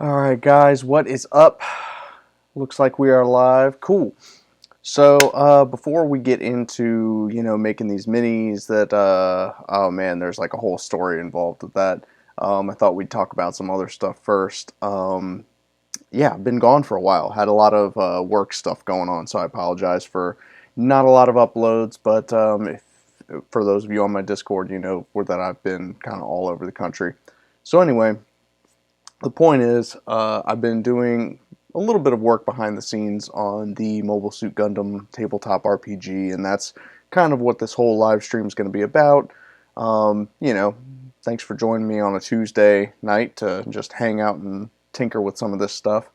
Alright guys, what is up? Looks like we are live. Cool. So, before we get into, making these minis that, oh man, there's like a whole story involved with that. I thought we'd talk about some other stuff first. Yeah, I've been gone for a while. Had a lot of work stuff going on, so I apologize for not a lot of uploads, but if, for those of you on my Discord, you know that I've been kind of all over the country. So anyway, the point is, I've been doing a little bit of work behind the scenes on the Mobile Suit Gundam tabletop RPG, and that's kind of what this whole live stream is going to be about. Thanks for joining me on a Tuesday night to just hang out and tinker with some of this stuff.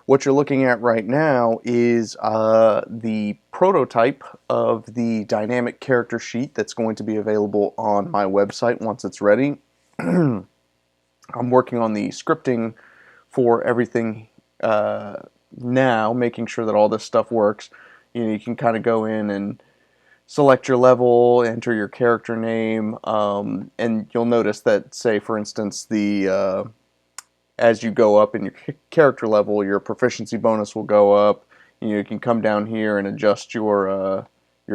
What you're looking at right now is the prototype of the dynamic character sheet that's going to be available on my website once it's ready. I'm working on the scripting for everything now, making sure that all this stuff works. You can kind of go in and select your level, enter your character name, and you'll notice that, say, for instance, as you go up in your character level, your proficiency bonus will go up. You can come down here and adjust your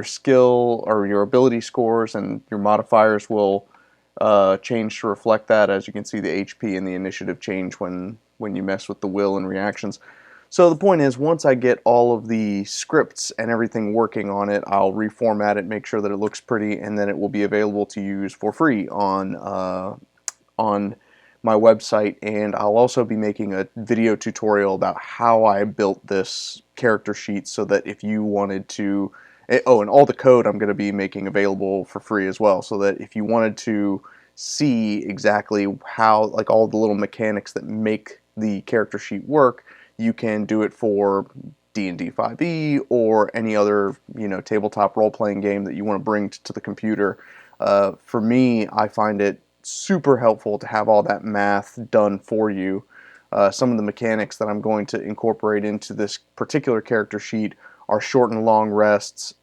skill or your ability scores, and your modifiers will change to reflect that. As you can see, the HP and the initiative change when you mess with the will and reactions. So the point is, once I get all of the scripts and everything working on it, I'll reformat it, make sure that it looks pretty, and then it will be available to use for free on my website. And I'll also be making a video tutorial about how I built this character sheet, so that if you wanted to, oh, and all the code I'm going to be making available for free as well, so that if you wanted to see exactly how, like, all the little mechanics that make the character sheet work, you can do it for D&D 5e or any other, tabletop role-playing game that you want to bring to the computer. For me, I find it super helpful to have all that math done for you. Some of the mechanics that I'm going to incorporate into this particular character sheet are short and long rests,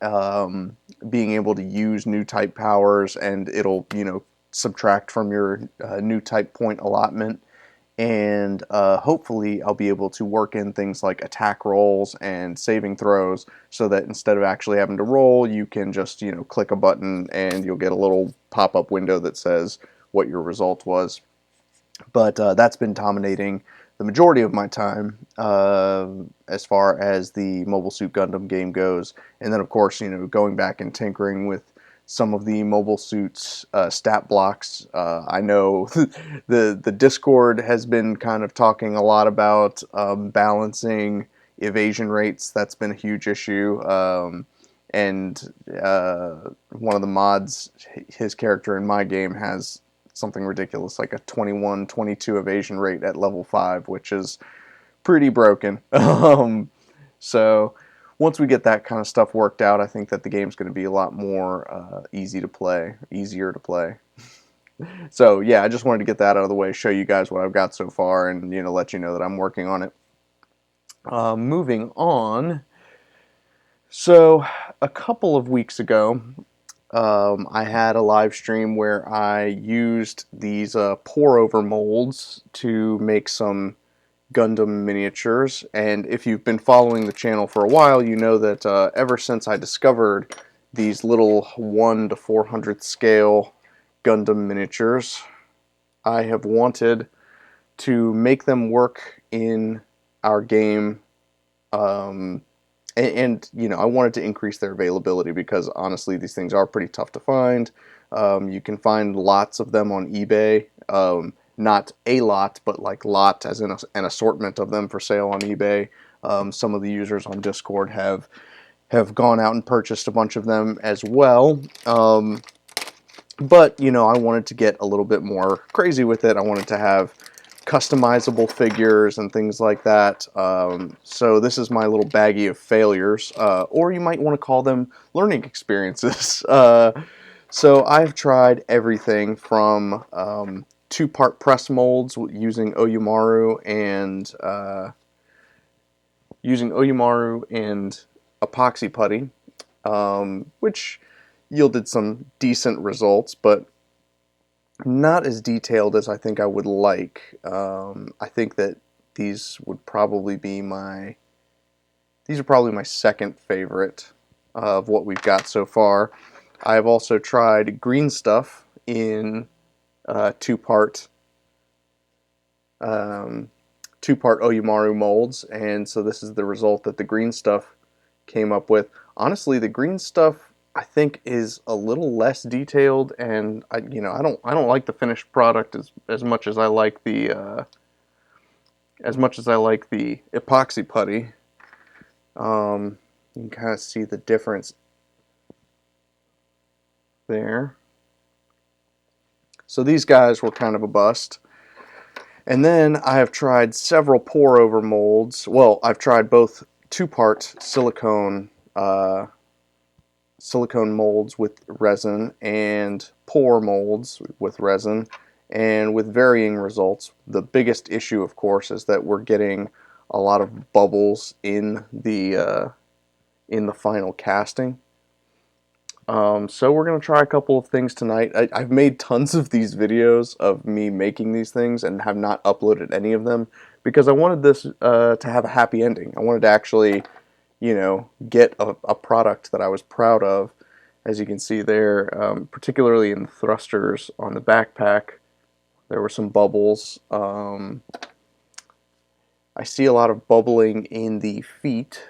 being able to use new type powers, and it'll, subtract from your new type point allotment. And hopefully I'll be able to work in things like attack rolls and saving throws, so that instead of actually having to roll, you can just, click a button and you'll get a little pop-up window that says what your result was. But that's been dominating the majority of my time as far as the Mobile Suit Gundam game goes. And then, of course, going back and tinkering with some of the Mobile Suit's stat blocks. I know the Discord has been kind of talking a lot about balancing evasion rates. That's been a huge issue. And one of the mods, his character in my game, has something ridiculous, like a 21, 22 evasion rate at level 5, which is pretty broken. So once we get that kind of stuff worked out, I think that the game's going to be a lot more easier to play. So yeah, I just wanted to get that out of the way, show you guys what I've got so far, and let you know that I'm working on it. Moving on. So a couple of weeks ago, I had a live stream where I used these pour-over molds to make some Gundam miniatures. And if you've been following the channel for a while, you know that ever since I discovered these little 1 to 400th scale Gundam miniatures, I have wanted to make them work in our game. I wanted to increase their availability, because honestly, these things are pretty tough to find. You can find lots of them on eBay. Not a lot, but like lot as in an assortment of them for sale on eBay. Some of the users on Discord have gone out and purchased a bunch of them as well. But I wanted to get a little bit more crazy with it. I wanted to have customizable figures and things like that. So this is my little baggie of failures, or you might want to call them learning experiences. So I've tried everything from 2-part press molds using Oyumaru and epoxy putty, which yielded some decent results, but not as detailed as I think I would like. I think that these would probably be these are probably my second favorite of what we've got so far. I've also tried green stuff in two-part Oyumaru molds, and so this is the result that the green stuff came up with. Honestly, the green stuff I think is a little less detailed, and I don't like the finished product as much as I like the epoxy putty. You can kind of see the difference there. So these guys were kind of a bust. And then I have tried several pour-over molds. Well, I've tried both two-part silicone molds with resin and pour molds with resin, and with varying results. The biggest issue, of course, is that we're getting a lot of bubbles in the final casting. So we're going to try a couple of things tonight. I've made tons of these videos of me making these things and have not uploaded any of them because I wanted this to have a happy ending. I wanted to actually, get a product that I was proud of. As you can see there, particularly in the thrusters on the backpack, there were some bubbles. I see a lot of bubbling in the feet.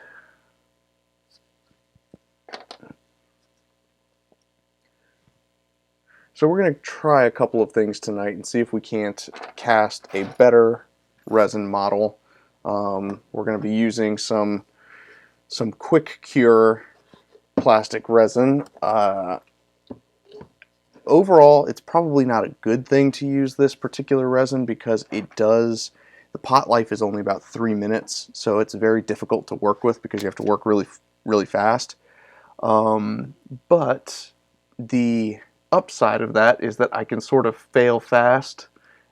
So we're going to try a couple of things tonight and see if we can't cast a better resin model. We're going to be using some quick cure plastic resin. Overall, it's probably not a good thing to use this particular resin because the pot life is only about 3 minutes, so it's very difficult to work with because you have to work really, really fast. But the upside of that is that I can sort of fail fast,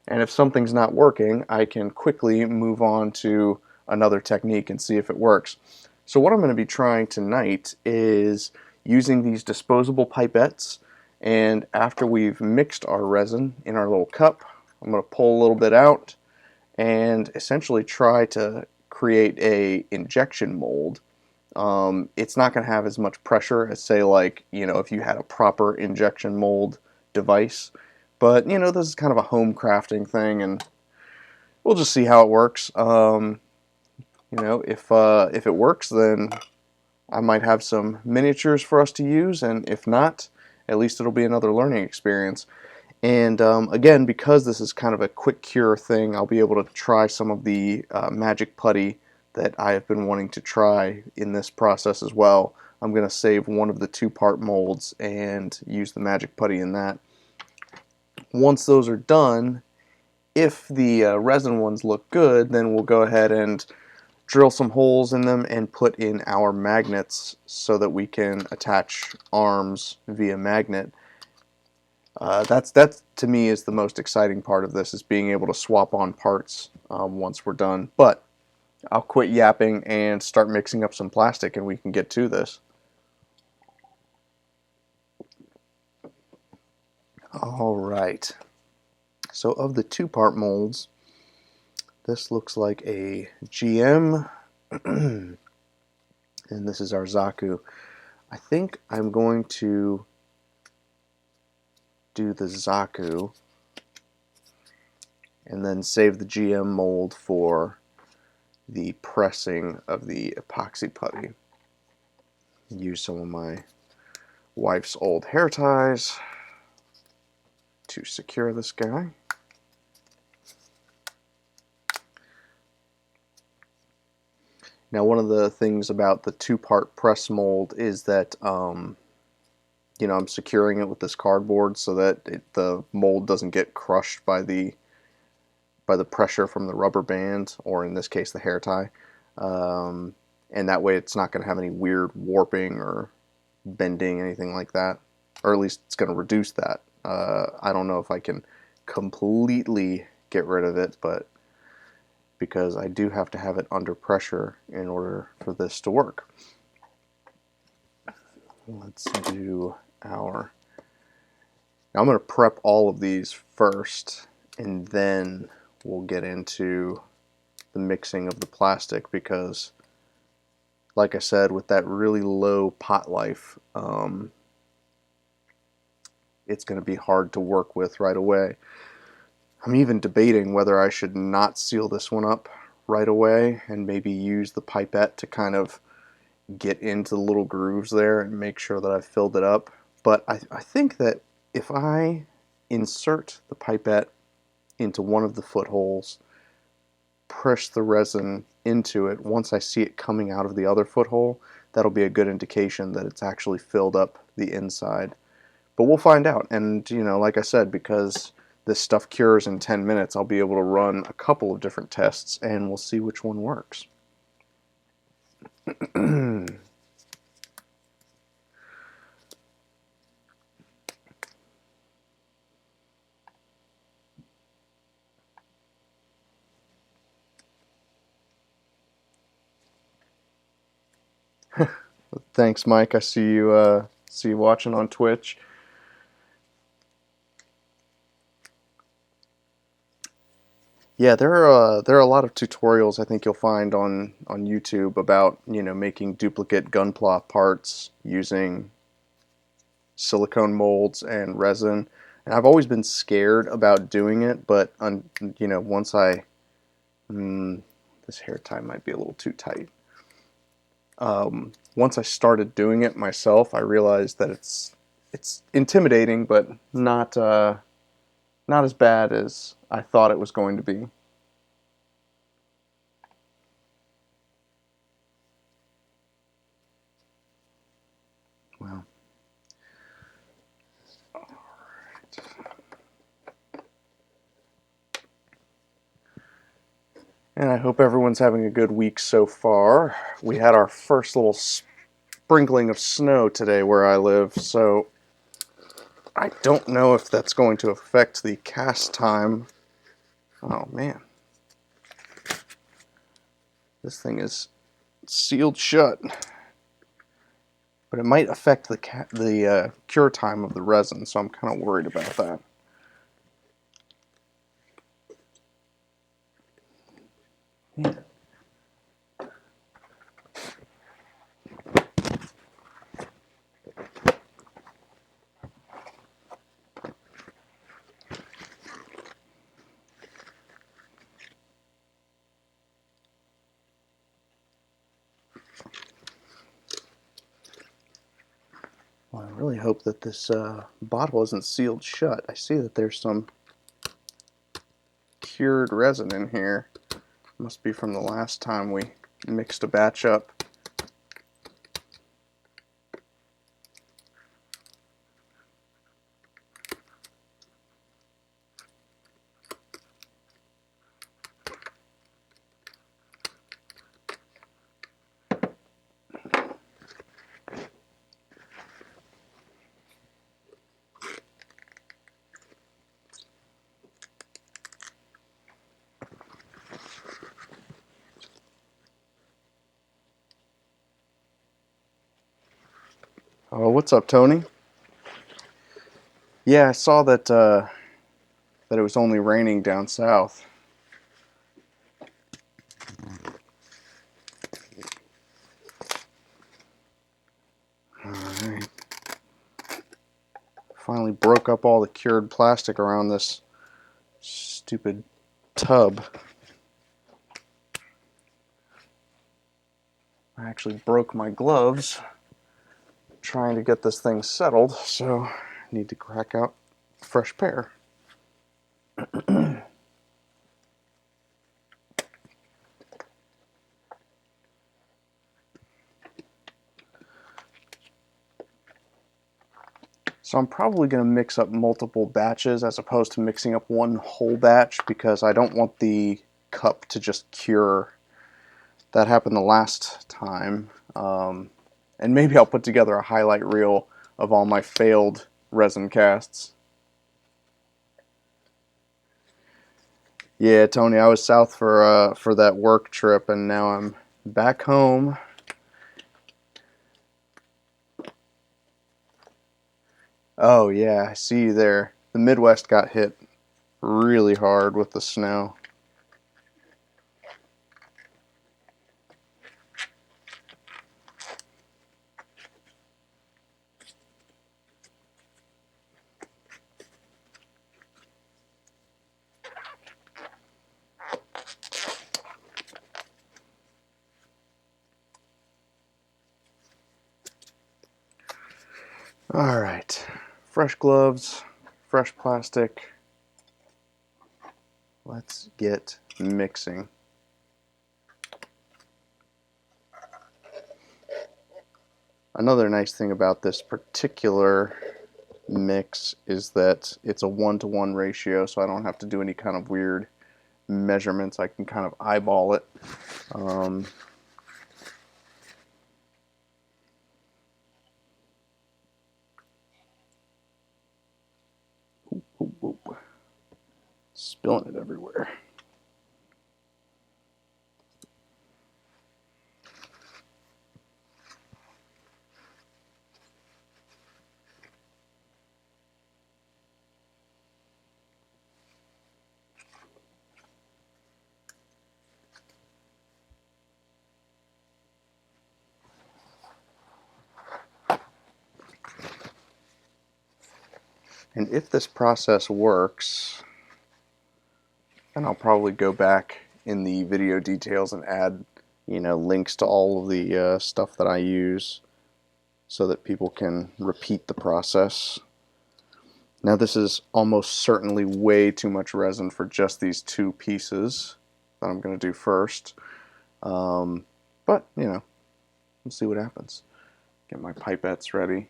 and if something's not working, I can quickly move on to another technique and see if it works. So what I'm going to be trying tonight is using these disposable pipettes, and after we've mixed our resin in our little cup, I'm going to pull a little bit out and essentially try to create a injection mold. It's not going to have as much pressure as, say, like, if you had a proper injection mold device. But, this is kind of a home crafting thing, and we'll just see how it works. If it works, then I might have some miniatures for us to use, and if not, at least it'll be another learning experience. And again, because this is kind of a quick cure thing, I'll be able to try some of the magic putty that I have been wanting to try in this process as well. I'm going to save one of the two-part molds and use the magic putty in that. Once those are done, if the resin ones look good, then we'll go ahead and drill some holes in them and put in our magnets so that we can attach arms via magnet. That to me is the most exciting part of this, is being able to swap on parts once we're done. But I'll quit yapping and start mixing up some plastic and we can get to this. Alright, so of the two-part molds, this looks like a GM, and this is our Zaku. I think I'm going to do the Zaku and then save the GM mold for the pressing of the epoxy putty. Use some of my wife's old hair ties to secure this guy. Now, one of the things about the two-part press mold is that I'm securing it with this cardboard so that the mold doesn't get crushed by the pressure from the rubber band, or in this case the hair tie, and that way it's not going to have any weird warping or bending, anything like that, or at least it's going to reduce that. I don't know if I can completely get rid of it, but because I do have to have it under pressure in order for this to work. Let's do our... Now I'm going to prep all of these first, and then we'll get into the mixing of the plastic, because like I said, with that really low pot life, it's going to be hard to work with right away. I'm even debating whether I should not seal this one up right away and maybe use the pipette to kind of get into the little grooves there and make sure that I've filled it up. But I think that if I insert the pipette into one of the footholes, push the resin into it, once I see it coming out of the other foothole, that'll be a good indication that it's actually filled up the inside. But we'll find out. And, you know, like I said, because this stuff cures in 10 minutes, I'll be able to run a couple of different tests and we'll see which one works. Thanks, Mike. I see you watching on Twitch. Yeah, there are a lot of tutorials I think you'll find on YouTube about, you know, making duplicate gunpla parts using silicone molds and resin. And I've always been scared about doing it, but you know, once this hair tie might be a little too tight. Once I started doing it myself, I realized that it's intimidating, but not as bad as I thought it was going to be. Wow. All right. And I hope everyone's having a good week so far. We had our first little sprinkling of snow today where I live, so I don't know if that's going to affect the cast time. Oh man. This thing is sealed shut. But it might affect the cure time of the resin, so I'm kind of worried about that. Yeah. Well, I really hope that this bottle isn't sealed shut. I see that there's some cured resin in here. Must be from the last time we mixed a batch up. Oh, what's up, Tony? Yeah, I saw that that it was only raining down south. Alright. Finally broke up all the cured plastic around this stupid tub. I actually broke my gloves trying to get this thing settled, so I need to crack out a fresh pair. So I'm probably going to mix up multiple batches as opposed to mixing up one whole batch, because I don't want the cup to just cure. That happened the last time. And maybe I'll put together a highlight reel of all my failed resin casts. Yeah, Tony, I was south for that work trip, and now I'm back home. Oh yeah, I see you there. The Midwest got hit really hard with the snow. All right, fresh gloves, fresh plastic. Let's get mixing. Another nice thing about this particular mix is that it's a 1-to-1 ratio, so I don't have to do any kind of weird measurements. I can kind of eyeball it. Spilling it everywhere. And if this process works, then I'll probably go back in the video details and add, links to all of the stuff that I use so that people can repeat the process. Now this is almost certainly way too much resin for just these 2 pieces that I'm going to do first. But, we'll see what happens. Get my pipettes ready.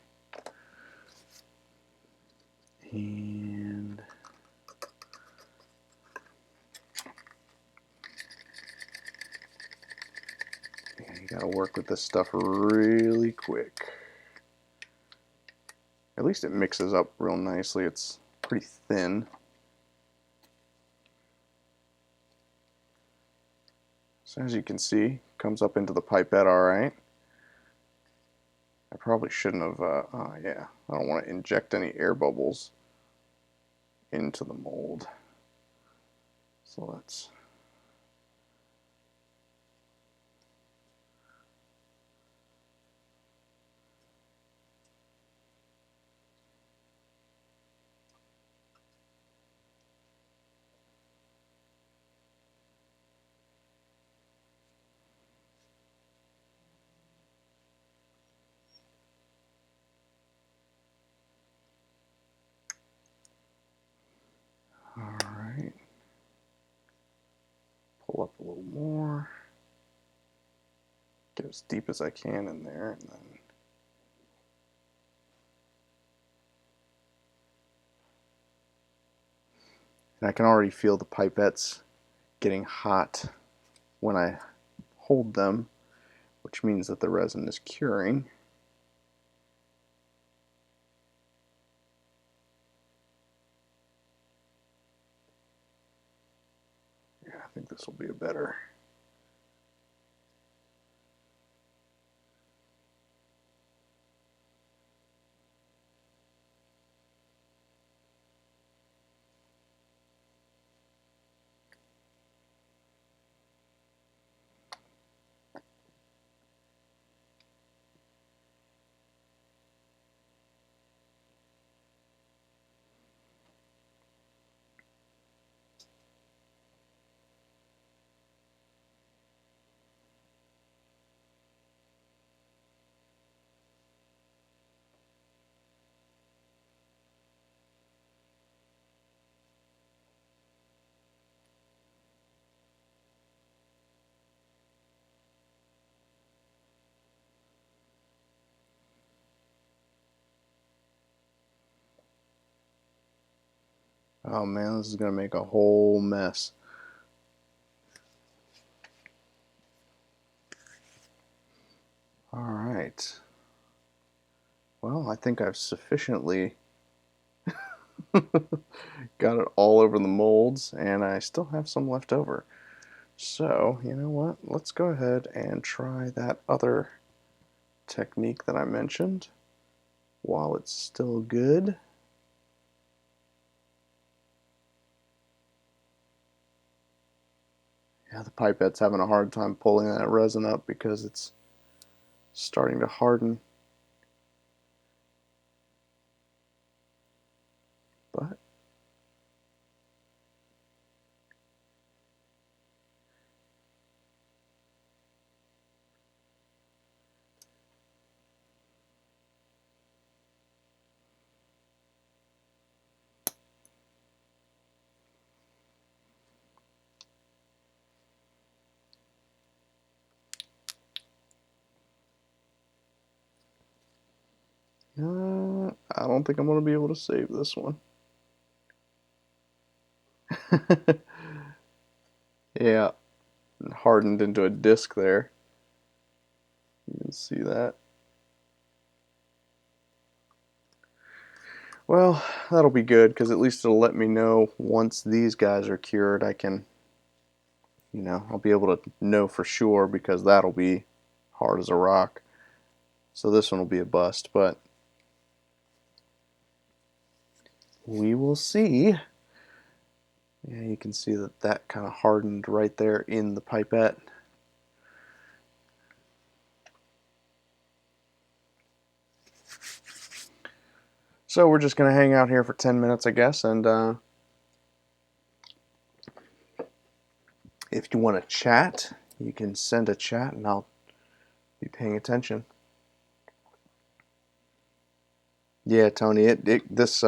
And yeah, you gotta work with this stuff really quick. At least it mixes up real nicely. It's pretty thin. So as you can see, comes up into the pipette all right. I probably shouldn't have, yeah, I don't want to inject any air bubbles into the mold. So let's Alright, pull up a little more, get as deep as I can in there, and then I can already feel the pipettes getting hot when I hold them, which means that the resin is curing. Yeah, I think this will be a better. Oh man, this is going to make a whole mess. Alright. Well, I think I've sufficiently got it all over the molds, and I still have some left over. So, you know what? Let's go ahead and try that other technique that I mentioned while it's still good. Yeah, the pipette's having a hard time pulling that resin up because it's starting to harden. But I don't think I'm going to be able to save this one. Yeah, hardened into a disc there. You can see that. Well, that'll be good because at least it'll let me know once these guys are cured. I can, I'll be able to know for sure because that'll be hard as a rock. So this one will be a bust, but we will see. Yeah, you can see that that kind of hardened right there in the pipette. So we're just going to hang out here for 10 minutes, I guess, and if you want to chat, you can send a chat and I'll be paying attention. Yeah, Tony, this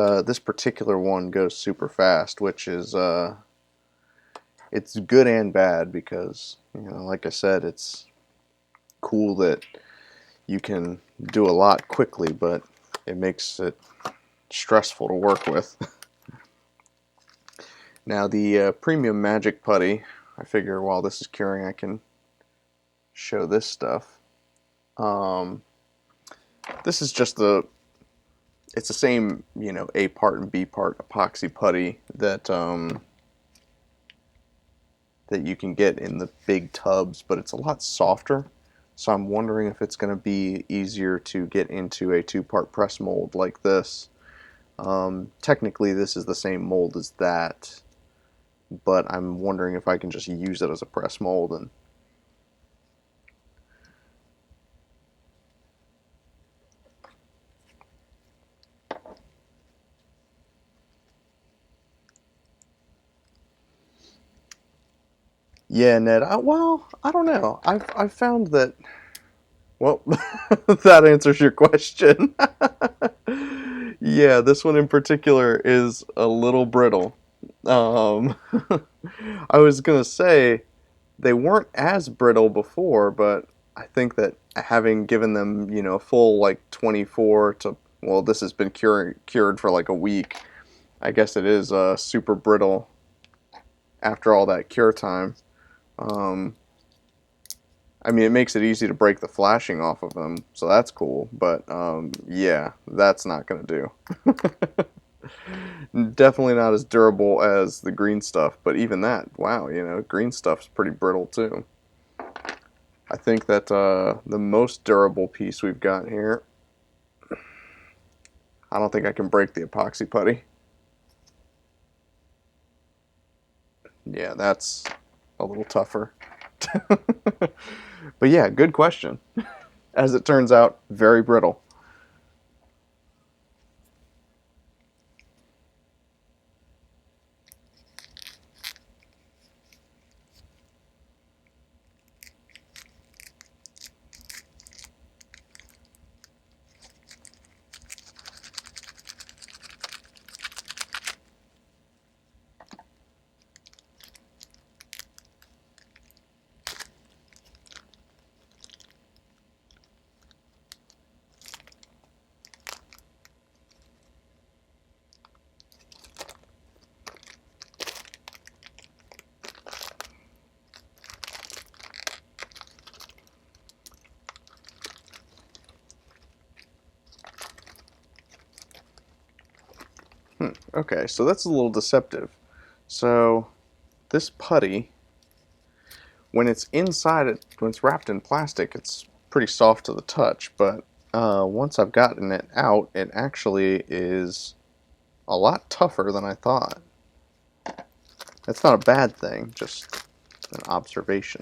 particular one goes super fast, which is it's good and bad because, like I said, it's cool that you can do a lot quickly, but it makes it stressful to work with. Now the premium magic putty, I figure while this is curing I can show this stuff. This is just it's the same, A part and B part epoxy putty that that you can get in the big tubs, but it's a lot softer. So I'm wondering if it's going to be easier to get into a 2-part press mold like this. Technically this is the same mold as that, but I'm wondering if I can just use it as a press mold. And yeah, Ned, I don't know. I've found that, well, that answers your question. Yeah, this one in particular is a little brittle. Um, I was gonna say they weren't as brittle before, but I think that having given them, a full like 24 to, well, this has been cured for like a week. I guess it is super brittle after all that cure time. Um, I mean, it makes it easy to break the flashing off of them, so that's cool. But yeah, that's not gonna do. Definitely not as durable as the green stuff, but even that, wow, green stuff's pretty brittle too. I think that the most durable piece we've got here, I don't think I can break the epoxy putty. Yeah, that's a little tougher. But yeah, good question. As it turns out, very brittle. Okay, so that's a little deceptive. So this putty, when it's inside it, when it's wrapped in plastic, it's pretty soft to the touch, but once I've gotten it out, it actually is a lot tougher than I thought. That's not a bad thing, just an observation.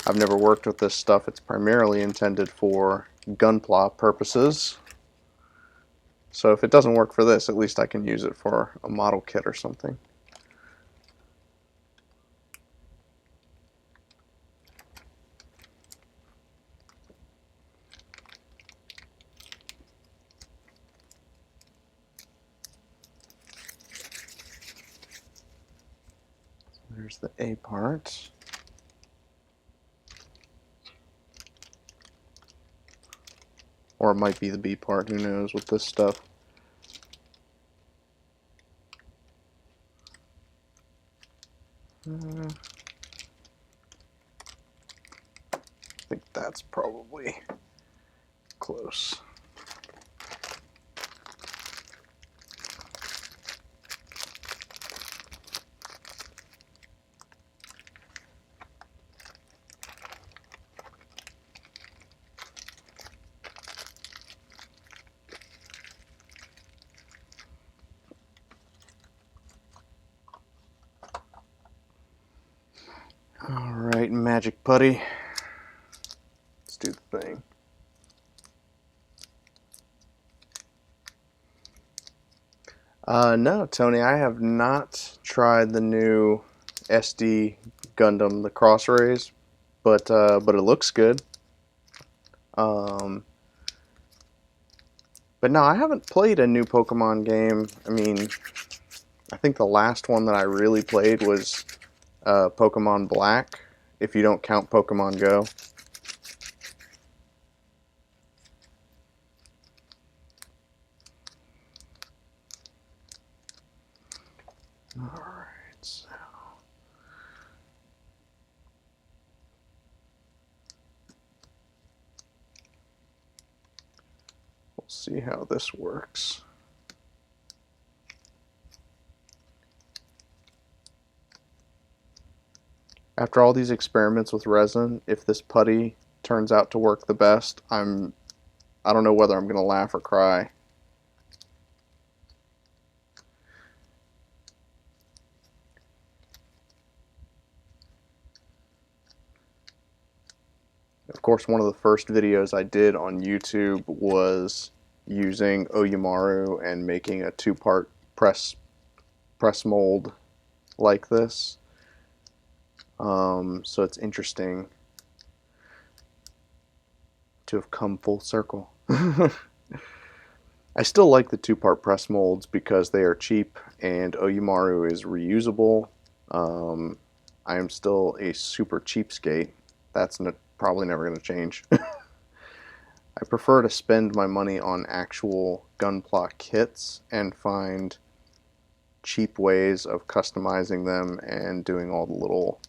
I've never worked with this stuff. It's primarily intended for gunpla purposes. So if it doesn't work for this, at least I can use it for a model kit or something. There's the A part. Or it might be the B part, who knows, with this stuff. I think that's probably close. Alright, magic putty. Let's do the thing. No, Tony, I have not tried the new SD Gundam, the Cross Rays, but it looks good. But no, I haven't played a new Pokemon game. I mean, I think the last one that I really played was Pokemon Black, if you don't count Pokemon Go. Alright, so we'll see how this works. After all these experiments with resin, if this putty turns out to work the best, I don't know whether I'm going to laugh or cry. Of course, one of the first videos I did on YouTube was using Oyamaru and making a two-part press mold like this. So it's interesting to have come full circle. I still like the two-part press molds because they are cheap and Oyamaru is reusable. I am still a super cheapskate. That's probably never going to change. I prefer to spend my money on actual Gunpla kits and find cheap ways of customizing them and doing all the little,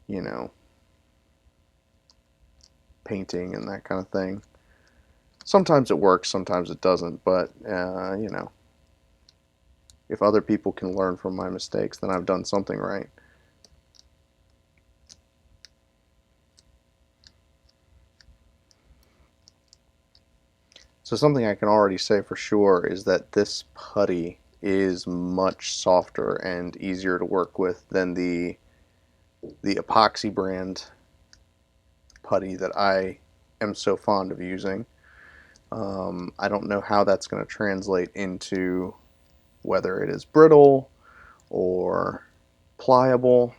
you know, painting and that kind of thing. Sometimes it works, sometimes it doesn't, but you know, if other people can learn from my mistakes, then I've done something right. So something I can already say for sure is that this putty is much softer and easier to work with than the epoxy brand putty that I am so fond of using. I don't know how that's going to translate into whether it is brittle or pliable,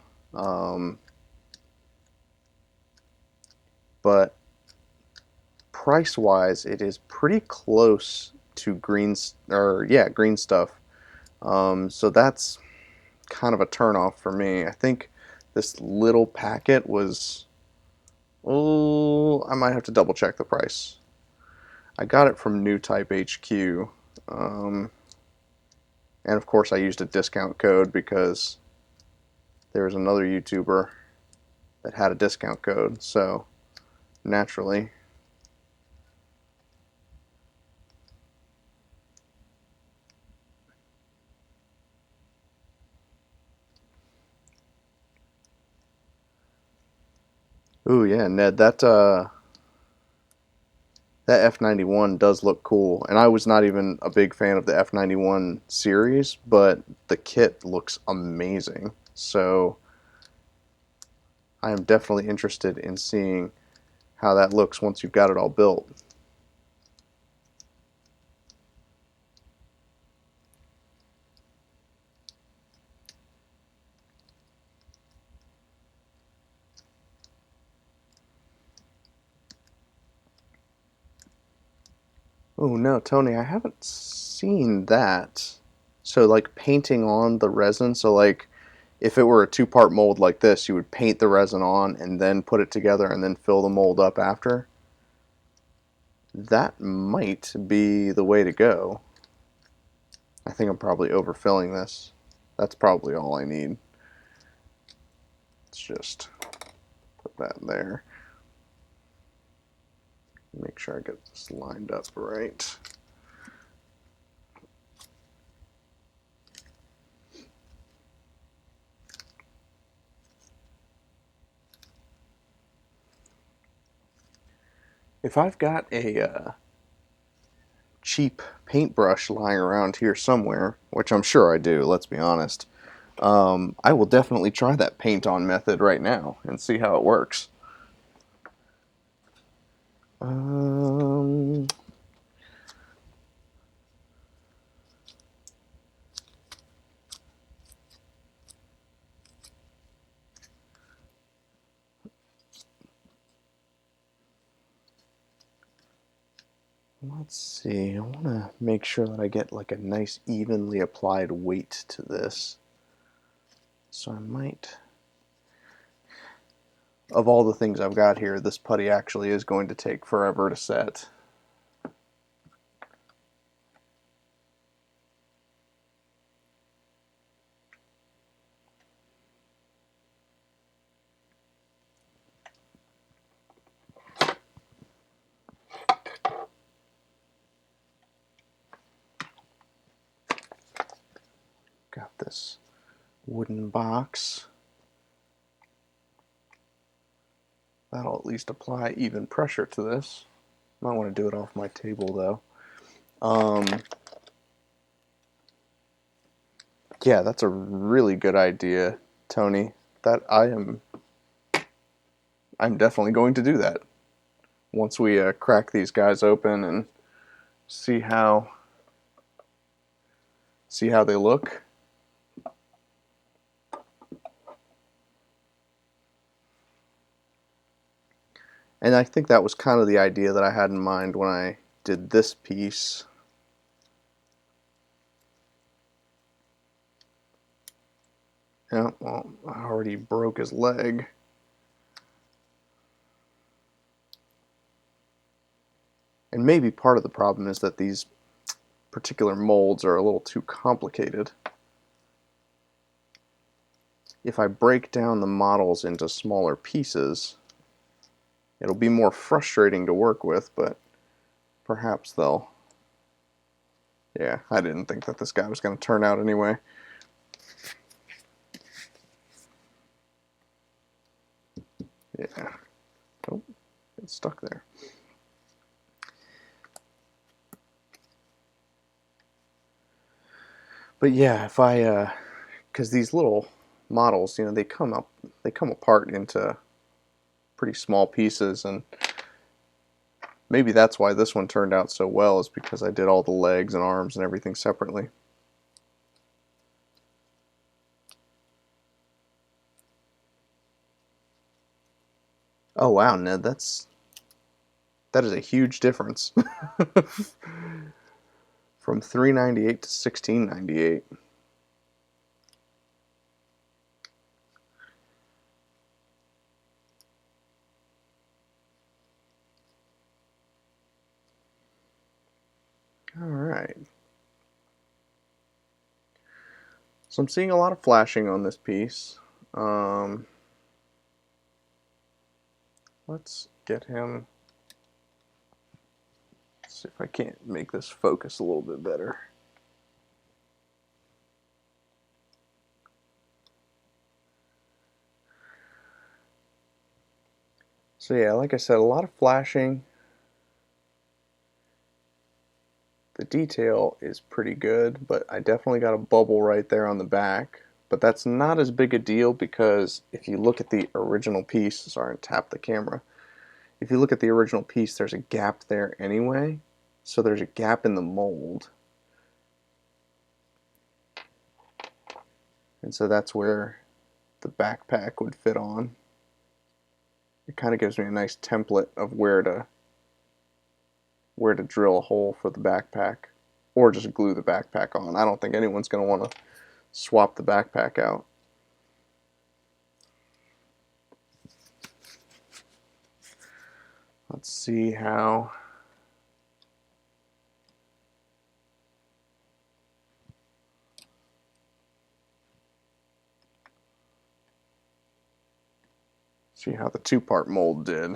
but price-wise, it is pretty close to green stuff. So that's kind of a turnoff for me. I think this little packet was, oh, I might have to double check the price. I got it from New Type HQ, and of course I used a discount code because there was another YouTuber that had a discount code, so naturally. Ooh, yeah, Ned, that F91 does look cool, and I was not even a big fan of the F91 series, but the kit looks amazing. So I am definitely interested in seeing how that looks once you've got it all built. Oh no, Tony, I haven't seen that. So like painting on the resin, so like if it were a two-part mold like this, you would paint the resin on and then put it together and then fill the mold up after? that might be the way to go. I think I'm probably overfilling this. That's probably all I need. Let's just put that there. Make sure I get this lined up right. If I've got a cheap paintbrush lying around here somewhere, which I'm sure I do, let's be honest, I will definitely try that paint on method right now and see how it works. Let's see, I want to make sure that I get like a nice evenly applied weight to this. So I might, of all the things I've got here, this putty actually is going to take forever to set. Got this wooden box. That'll at least apply even pressure to this. Might want to do it off my table though. Yeah, that's a really good idea, Tony. That I'm definitely going to do that once we crack these guys open and see how they look. And I think that was kind of the idea that I had in mind when I did this piece. Yeah, well, I already broke his leg. And maybe part of the problem is that these particular molds are a little too complicated. If I break down the models into smaller pieces, it'll be more frustrating to work with, but perhaps they'll... Yeah, I didn't think that this guy was going to turn out anyway. Yeah. Oh, it's stuck there. But yeah, if I, because these little models, you know, they come apart into pretty small pieces, and maybe that's why this one turned out so well, is because I did all the legs and arms and everything separately. Oh wow, Ned, that is a huge difference. From 398 to 1698. All right. So I'm seeing a lot of flashing on this piece. Let's get him. Let's see if I can't make this focus a little bit better. So yeah, like I said, a lot of flashing. The detail is pretty good, but I definitely got a bubble right there on the back. But that's not as big a deal because if you look at the original piece, sorry, tap the camera. If you look at the original piece, there's a gap there anyway. So there's a gap in the mold. And so that's where the backpack would fit on. It kind of gives me a nice template of where to drill a hole for the backpack, or just glue the backpack on. I don't think anyone's going to want to swap the backpack out. Let's see how See how the two-part mold did.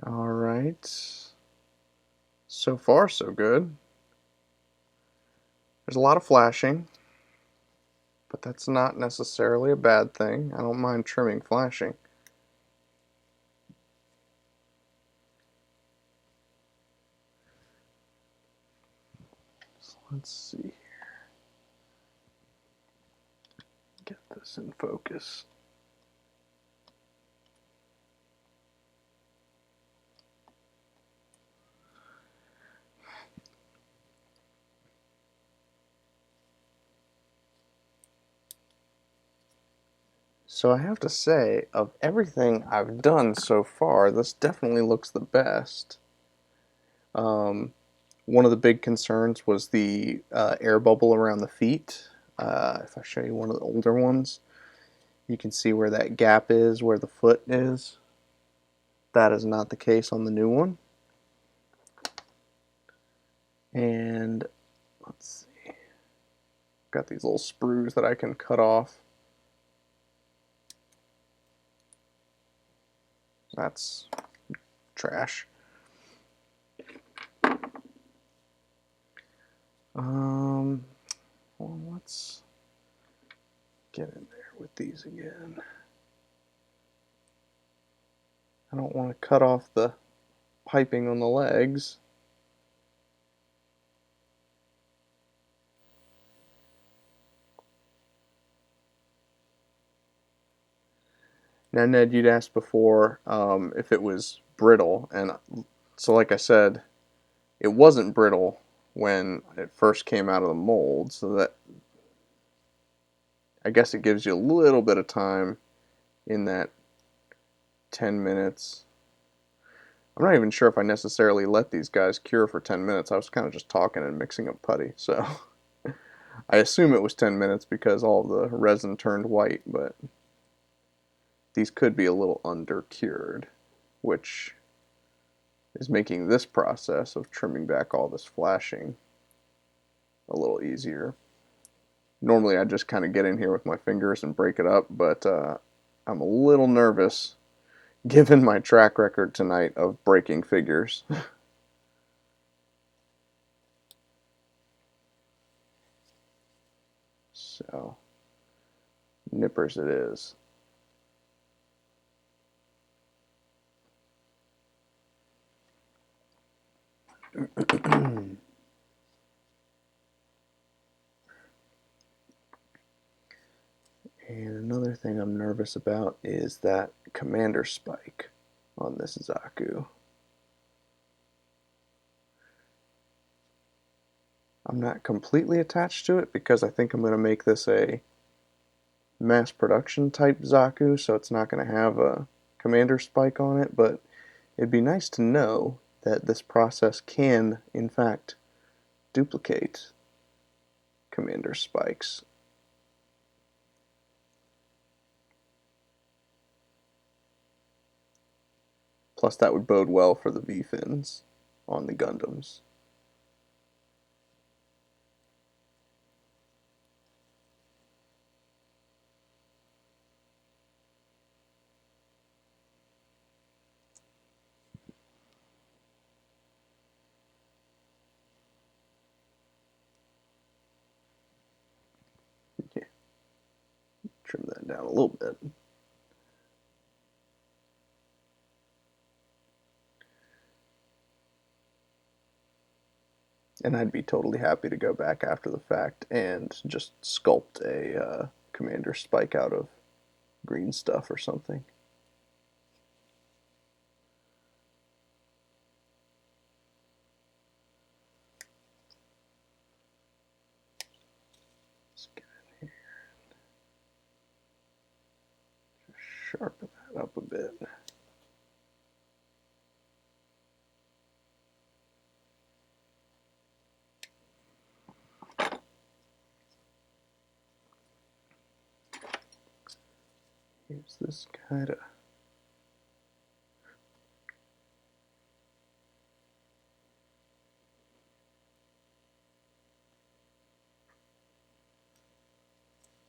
All right. So far, so good. There's a lot of flashing, but that's not necessarily a bad thing. I don't mind trimming flashing. So let's see here. Get this in focus. So I have to say, of everything I've done so far, this definitely looks the best. One of the big concerns was the air bubble around the feet. If I show you one of the older ones, you can see where that gap is, where the foot is. That is not the case on the new one. And let's see, got these little sprues that I can cut off. That's trash. Well, let's get in there with these again. I don't want to cut off the piping on the legs. Now, Ned, you'd asked before if it was brittle, and so like I said, it wasn't brittle when it first came out of the mold, so that I guess it gives you a little bit of time in that 10 minutes. I'm not even sure if I necessarily let these guys cure for 10 minutes. I was kind of just talking and mixing up putty, so I assume it was 10 minutes because all the resin turned white, but these could be a little under cured, which is making this process of trimming back all this flashing a little easier. Normally I just kind of get in here with my fingers and break it up, but I'm a little nervous given my track record tonight of breaking figures. So, nippers it is. And another thing I'm nervous about is that commander spike on this Zaku. I'm not completely attached to it because I think I'm going to make this a mass production type Zaku, so it's not going to have a commander spike on it, but it'd be nice to know that this process can, in fact, duplicate commander spikes. Plus, that would bode well for the V-fins on the Gundams. Yeah, trim that down a little bit. And I'd be totally happy to go back after the fact and just sculpt a commander spike out of green stuff or something. Let's get in here. Sharpen that up a bit. use this guy to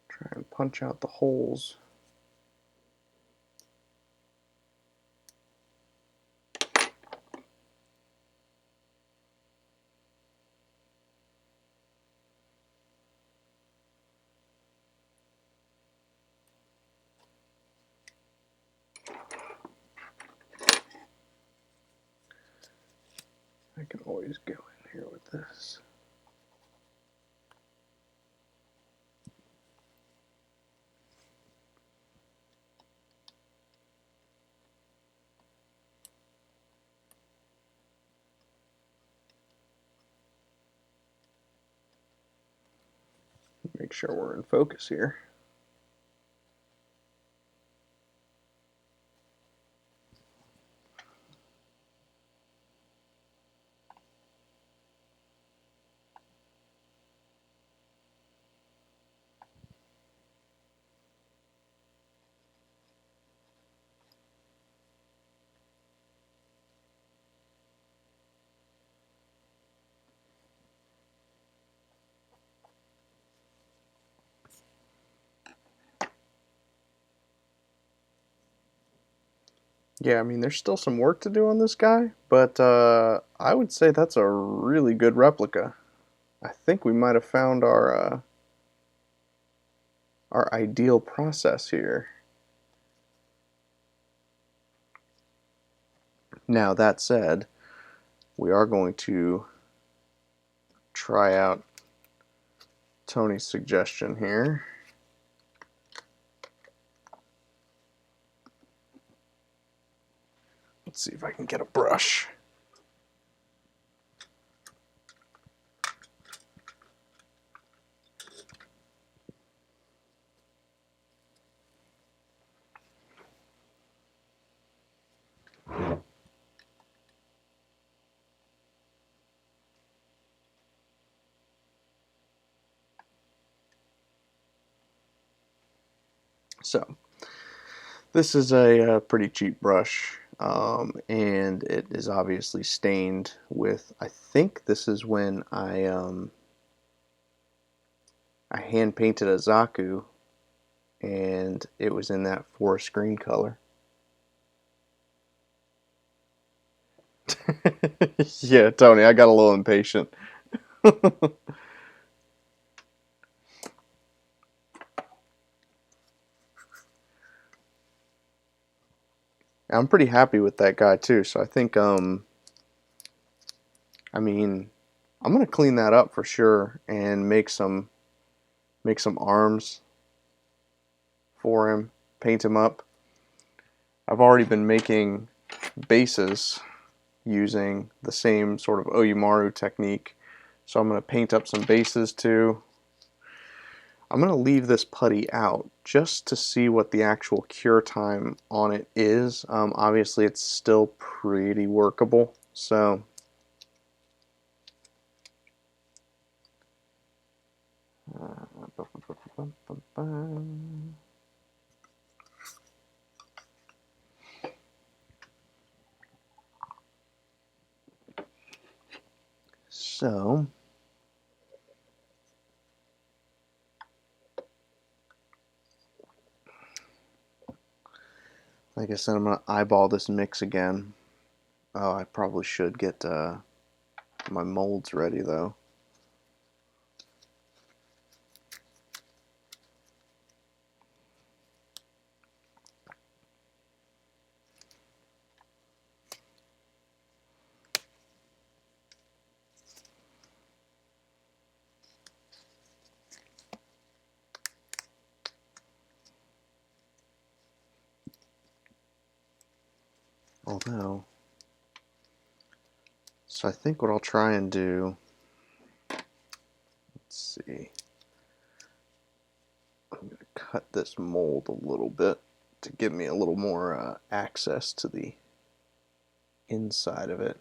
try and punch out the holes. I can always go in here with this. Make sure we're in focus here. Yeah, I mean, there's still some work to do on this guy, but I would say that's a really good replica. I think we might have found our ideal process here. Now, that said, we are going to try out Tony's suggestion here. Let's see if I can get a brush. So, this is a pretty cheap brush, and it is obviously stained with, I think this is when I hand painted a Zaku, and it was in that forest green color. Yeah, Tony, I got a little impatient. I'm pretty happy with that guy too, so I think I mean, I'm gonna clean that up for sure and make some arms for him, paint him up. I've already been making bases using the same sort of Oyumaru technique, so I'm gonna paint up some bases too. I'm gonna leave this putty out just to see what the actual cure time on it is. Obviously, it's still pretty workable, so. So, like I said, I'm going to eyeball this mix again. Oh, I probably should get my molds ready though. Although, so I think what I'll try and do, let's see, I'm going to cut this mold a little bit to give me a little more access to the inside of it.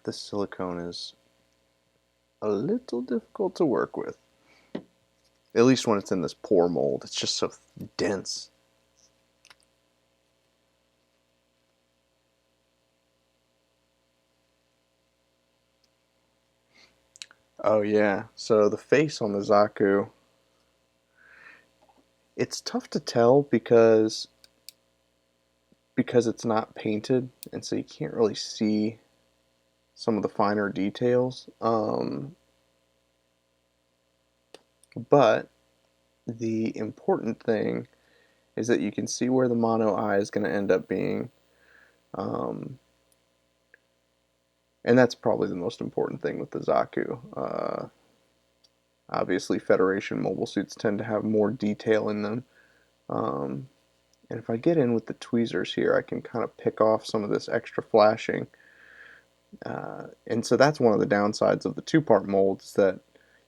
This silicone is a little difficult to work with. At least when it's in this pour mold. It's just so dense. Oh yeah, so the face on the Zaku, it's tough to tell because it's not painted, and so you can't really see some of the finer details. But the important thing is that you can see where the mono eye is going to end up being. Um, and that's probably the most important thing with the Zaku. Obviously, Federation mobile suits tend to have more detail in them. Um, and if I get in with the tweezers here, I can kind of pick off some of this extra flashing. And so that's one of the downsides of the two-part molds, that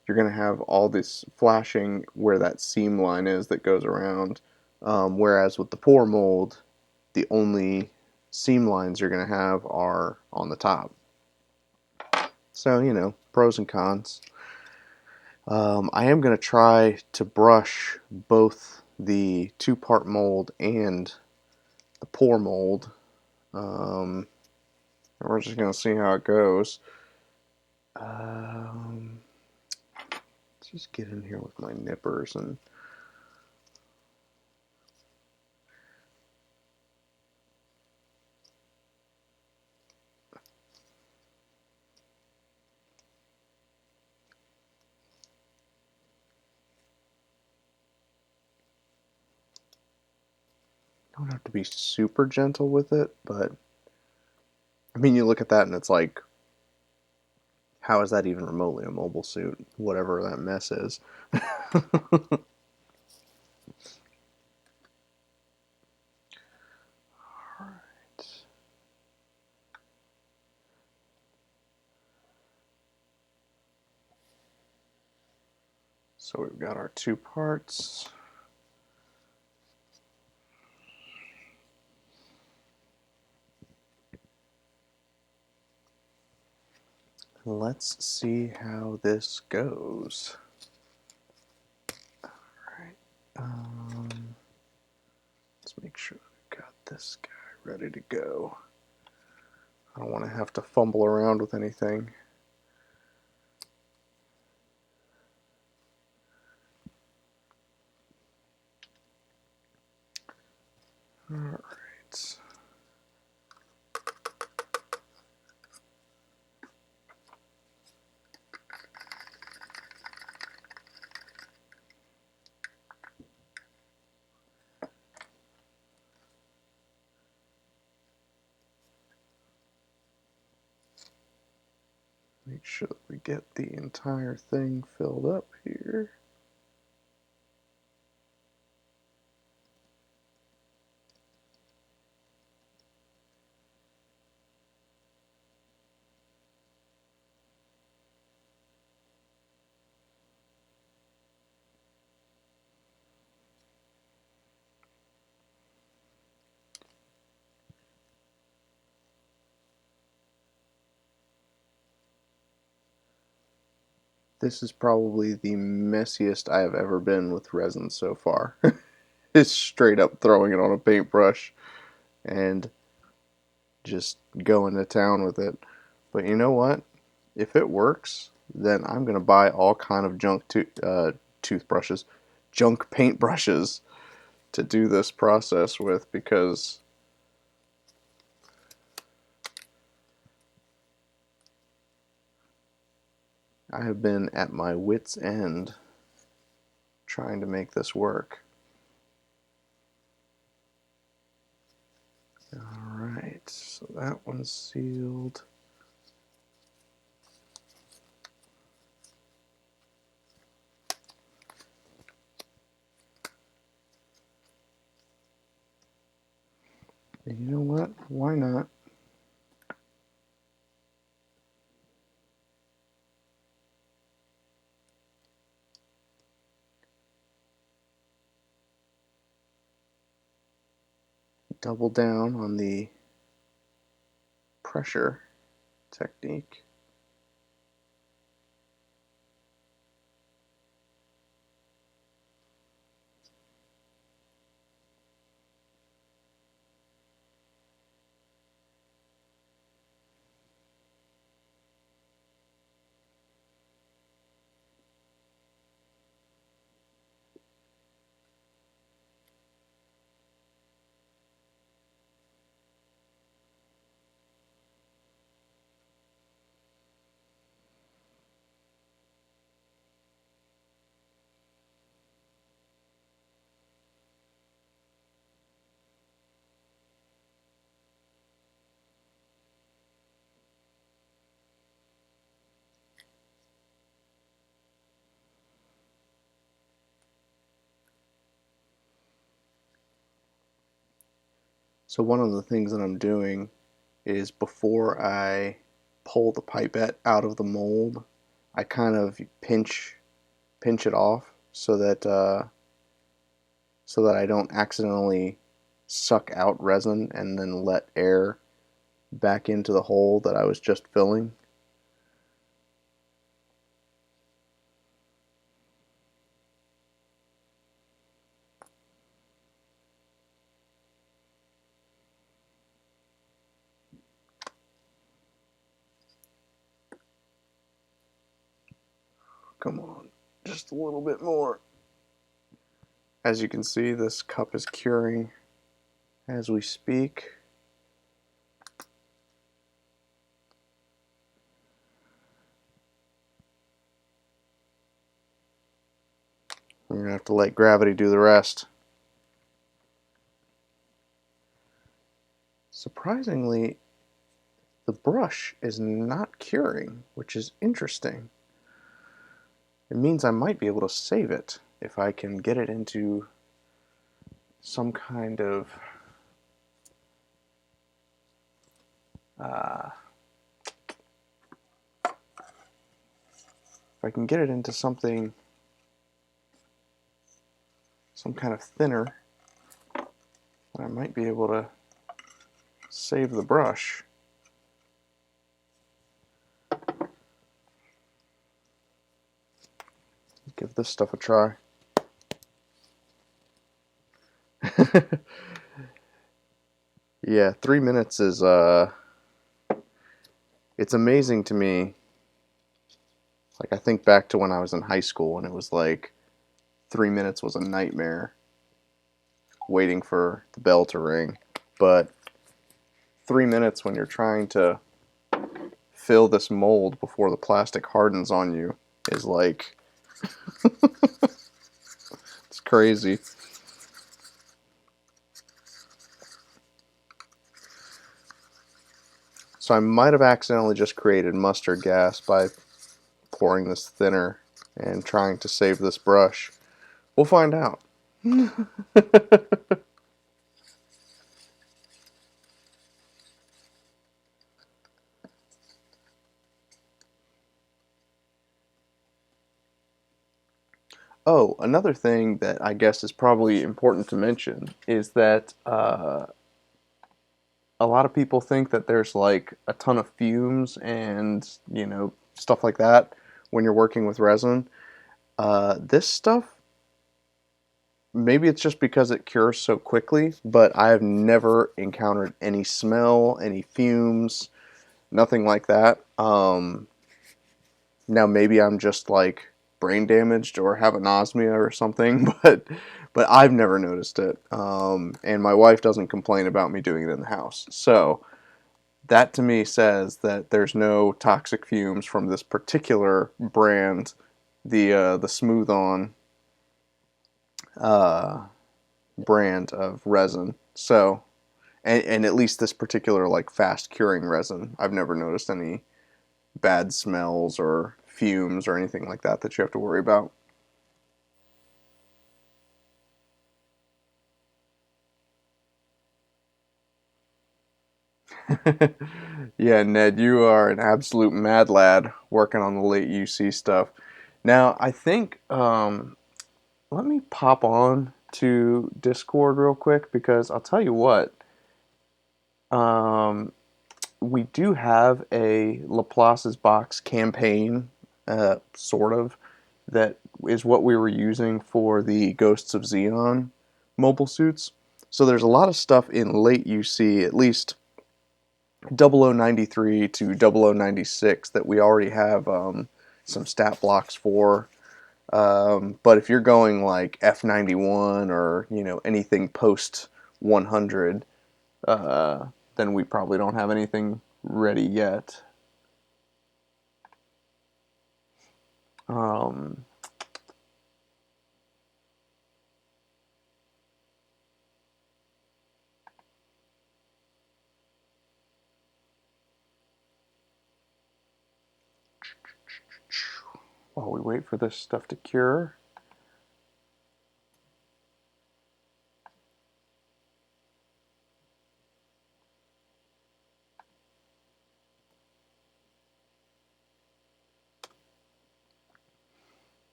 you're going to have all this flashing where that seam line is that goes around. Whereas with the pour mold, the only seam lines you're going to have are on the top. So, you know, pros and cons. I am going to try to brush both the two-part mold and the pour mold. We're just going to see how it goes. Let's just get in here with my nippers and don't have to be super gentle with it, but I mean, you look at that and it's like, how is that even remotely a mobile suit? Whatever that mess is. Alright. So we've got our two parts. Let's see how this goes. Alright. Let's make sure we've got this guy ready to go. I don't want to have to fumble around with anything. Alright. Make sure that we get the entire thing filled up here. This is probably the messiest I have ever been with resin so far. It's straight up throwing it on a paintbrush and just going to town with it. But you know what? If it works, then I'm gonna buy all kind of junk toothbrushes, junk paintbrushes to do this process with, because I have been at my wit's end trying to make this work. Alright, so that one's sealed. And you know what? Why not? Double down on the pressure. technique. So one of the things that I'm doing is before I pull the pipette out of the mold, I kind of pinch it off so that I don't accidentally suck out resin and then let air back into the hole that I was just filling. Come on, just a little bit more. As you can see, this cup is curing as we speak. We're going to have to let gravity do the rest. Surprisingly, the brush is not curing, which is interesting. It means I might be able to save it if I can get it into some kind of if I can get it into something, some kind of thinner, I might be able to save the brush. Give this stuff a try. Yeah, 3 minutes is it's amazing to me. Like, I think back to when I was in high school and it was like 3 minutes was a nightmare waiting for the bell to ring. But 3 minutes when you're trying to fill this mold before the plastic hardens on you is like it's crazy. So I might have accidentally just created mustard gas by pouring this thinner and trying to save this brush. We'll find out. Oh, another thing that I guess is probably important to mention is that a lot of people think that there's like a ton of fumes and, you know, stuff like that when you're working with resin. This stuff, maybe it's just because it cures so quickly, but I have never encountered any smell, any fumes, nothing like that. Now maybe I'm just like brain damaged or have anosmia or something, but I've never noticed it. And my wife doesn't complain about me doing it in the house. So that to me says that there's no toxic fumes from this particular brand, the Smooth On brand of resin. So, and at least this particular like fast curing resin, I've never noticed any bad smells or fumes or anything like that that you have to worry about. Yeah, Ned, you are an absolute mad lad working on the late UC stuff. Now, I think let me pop on to Discord real quick because I'll tell you what. Um, we do have a Laplace's box campaign, sort of, that is what we were using for the Ghosts of Xeon mobile suits. So there's a lot of stuff in late UC, at least 0093 to 0096, that we already have some stat blocks for. But if you're going like F91 or anything post 100, then we probably don't have anything ready yet. Um, while we wait for this stuff to cure.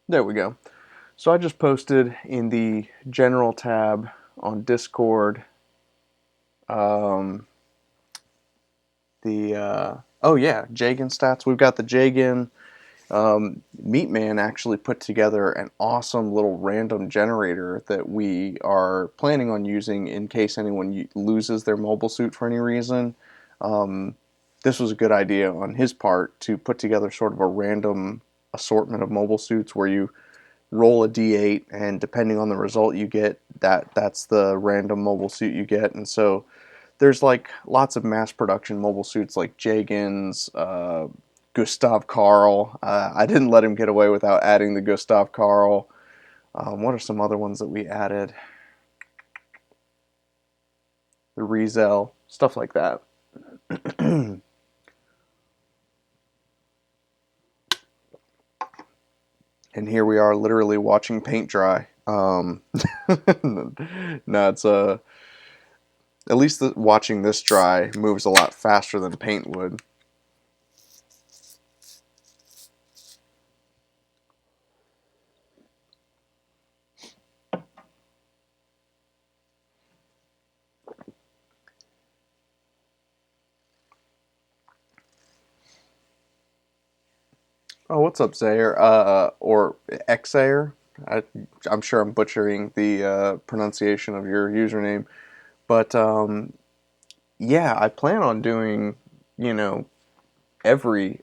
There we go. So I just posted in the general tab on Discord oh yeah, Jagan stats. We've got the Jagan. Meatman actually put together an awesome little random generator that we are planning on using in case anyone loses their mobile suit for any reason. This was a good idea on his part to put together sort of a random assortment of mobile suits where you roll a d8, and depending on the result you get, that's the random mobile suit you get. And so there's like lots of mass production mobile suits like Jagan's, Gustav Karl. I didn't let him get away without adding the Gustav Karl. What are some other ones that we added? The Rizel, stuff like that. And here we are literally watching paint dry. No, it's at least watching this dry moves a lot faster than paint would. Oh, what's up, Zaire? Or Xair? I'm sure I'm butchering the pronunciation of your username. But yeah, I plan on doing, you know, every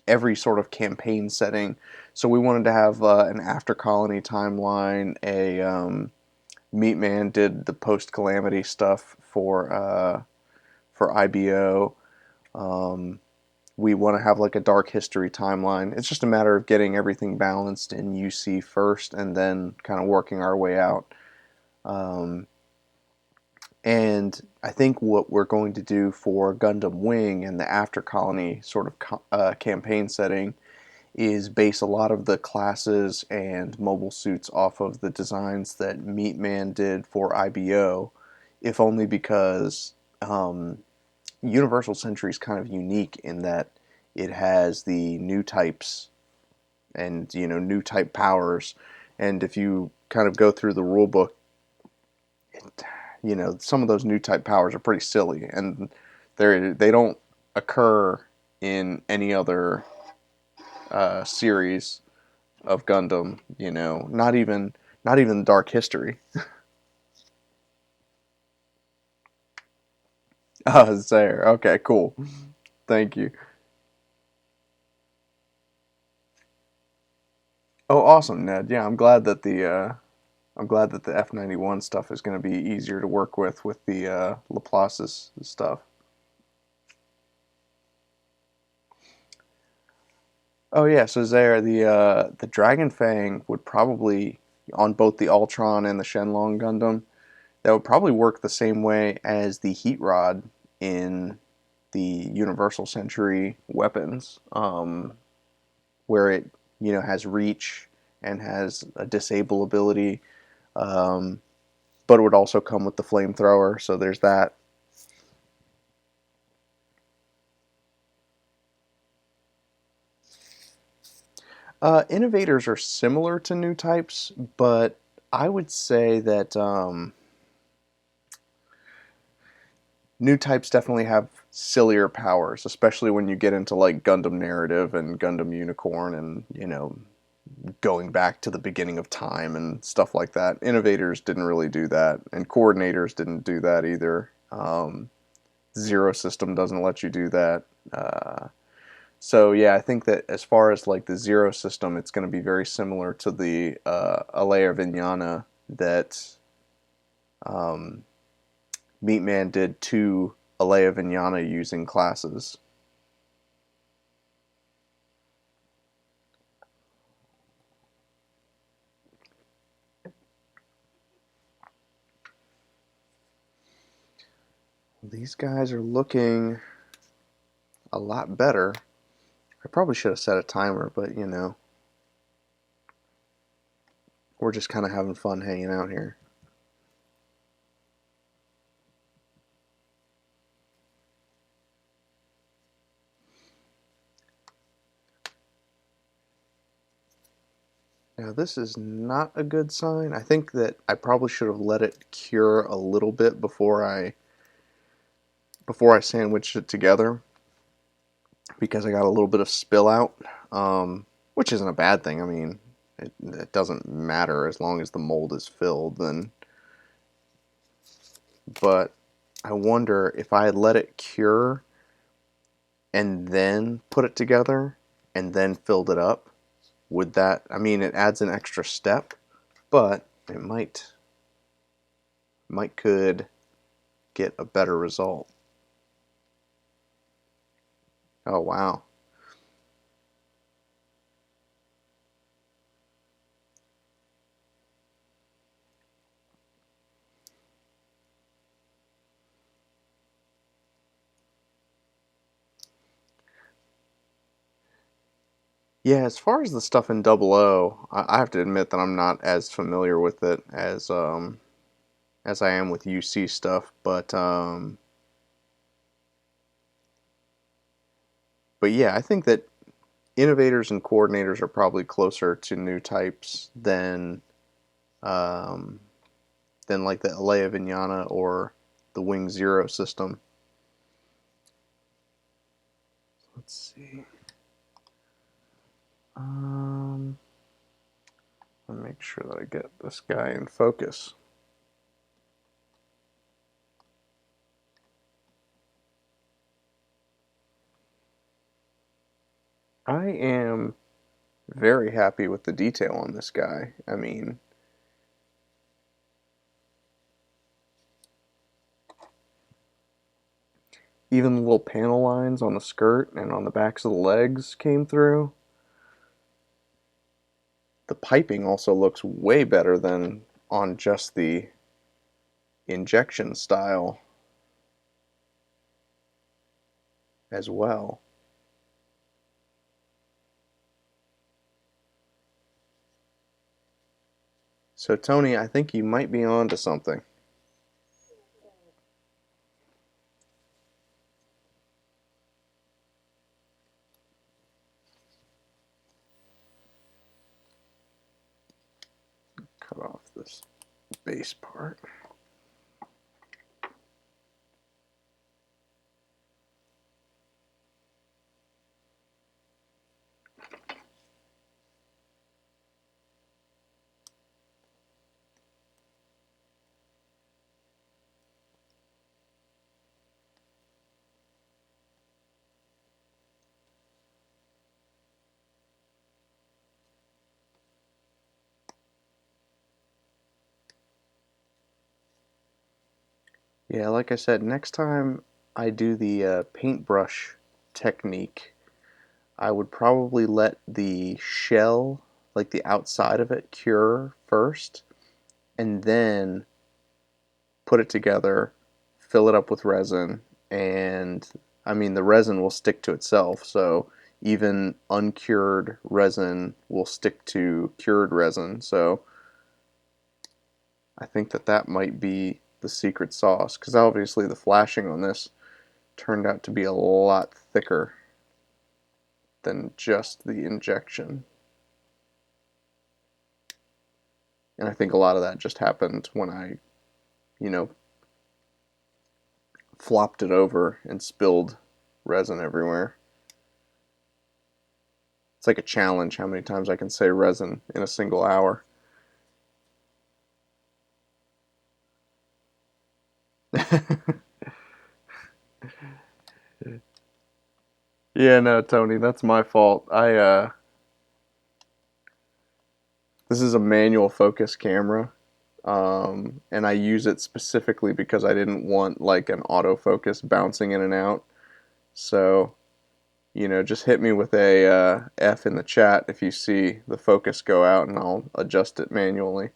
every sort of campaign setting. So we wanted to have an after colony timeline. Meatman did the post calamity stuff for IBO. We want to have like a dark history timeline. It's just a matter of getting everything balanced in UC first, and then kind of working our way out. And I think what we're going to do for Gundam Wing and the After Colony sort of campaign setting is base a lot of the classes and mobile suits off of the designs that Meatman did for IBO, if only because Universal Century is kind of unique in that it has the new types and new type powers, and if you kind of go through the rule book, some of those new type powers are pretty silly, and they don't occur in any other series of Gundam. Not even Dark History. Oh, it's there. Okay, cool. Thank you. Oh, awesome, Ned. Yeah, I'm glad that the F91 stuff is going to be easier to work with the Laplace's stuff. Oh yeah, so there the Dragon Fang would probably, on both the Ultron and the Shenlong Gundam, that would probably work the same way as the Heat Rod in the Universal Century weapons, where it has reach and has a disable ability, but it would also come with the flamethrower. So there's that. Innovators are similar to new types, but I would say that new types definitely have sillier powers, especially when you get into like Gundam Narrative and Gundam Unicorn and, you know, going back to the beginning of time and stuff like that. Innovators didn't really do that, and coordinators didn't do that either. Zero System doesn't let you do that. So yeah, I think that as far as like the Zero System, it's going to be very similar to the Alea Vignana that Meatman did to Alea Vignana using classes. These guys are looking a lot better. I probably should have set a timer, but you know, we're just kind of having fun hanging out here. Now this is not a good sign. I think that I probably should have let it cure a little bit before I sandwiched it together, because I got a little bit of spill out, which isn't a bad thing. I mean, it doesn't matter as long as the mold is filled. Then, but I wonder if I had let it cure and then put it together and then filled it up, would that? I mean, it adds an extra step, but it could get a better result. Oh wow. Yeah, as far as the stuff in Double O, I have to admit that I'm not as familiar with it as I am with UC stuff, but yeah, I think that innovators and coordinators are probably closer to new types um, than like the Alea Vignana or the Wing Zero system. Let's see. Let me make sure that I get this guy in focus. I am very happy with the detail on this guy. I mean, even the little panel lines on the skirt and on the backs of the legs came through. The piping also looks way better than on just the injection style as well. So Tony, I think you might be on to something. Cut off this base part. Yeah, like I said, next time I do the paintbrush technique, I would probably let the shell, like the outside of it, cure first, and then put it together, fill it up with resin, and I mean, the resin will stick to itself, so even uncured resin will stick to cured resin. So I think that that might be the secret sauce, because obviously the flashing on this turned out to be a lot thicker than just the injection. And I think a lot of that just happened when I, you know, flopped it over and spilled resin everywhere. It's like a challenge how many times I can say resin in a single hour. Yeah, no, Tony, that's my fault. This is a manual focus camera, and I use it specifically because I didn't want like an autofocus bouncing in and out. So, just hit me with a F in the chat if you see the focus go out, and I'll adjust it manually.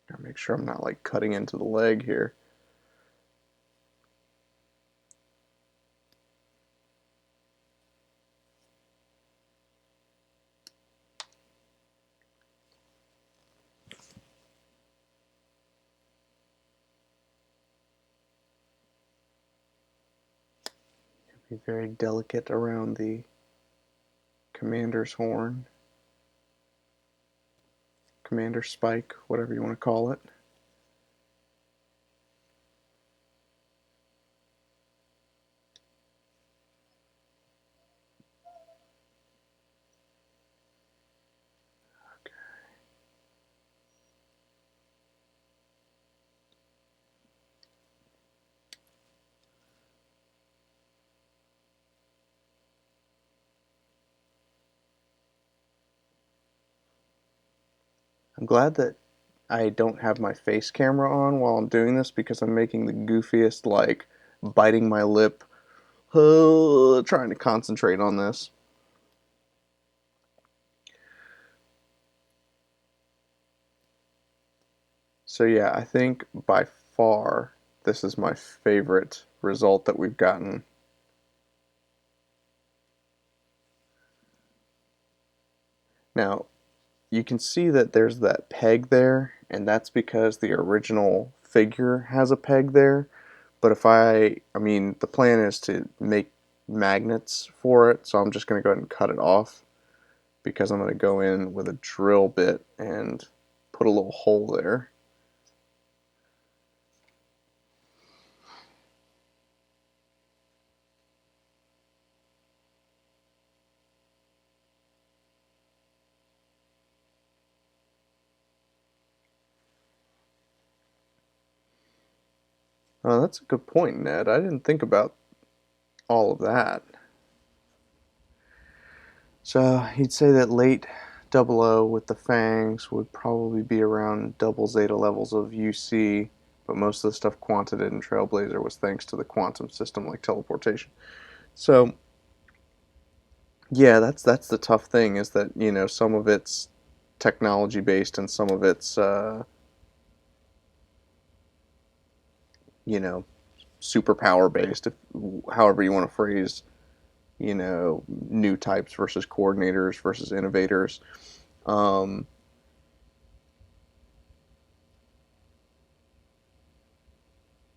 Gotta make sure I'm not like cutting into the leg here. Be very delicate around the commander's horn, commander spike, whatever you want to call it. I'm glad that I don't have my face camera on while I'm doing this because I'm making the goofiest, like, biting my lip, trying to concentrate on this. So yeah, I think by far this is my favorite result that we've gotten. Now, you can see that there's that peg there, and that's because the original figure has a peg there. But if I mean, the plan is to make magnets for it, so I'm just going to go ahead and cut it off because I'm going to go in with a drill bit and put a little hole there. Oh, that's a good point, Ned. I didn't think about all of that. So he'd say that late double O with the fangs would probably be around double zeta levels of UC, but most of the stuff Quanta did in Trailblazer was thanks to the quantum system like teleportation. So yeah, that's the tough thing is that some of it's technology based and some of it's you know superpower based, if however you want to phrase new types versus coordinators versus innovators. Um,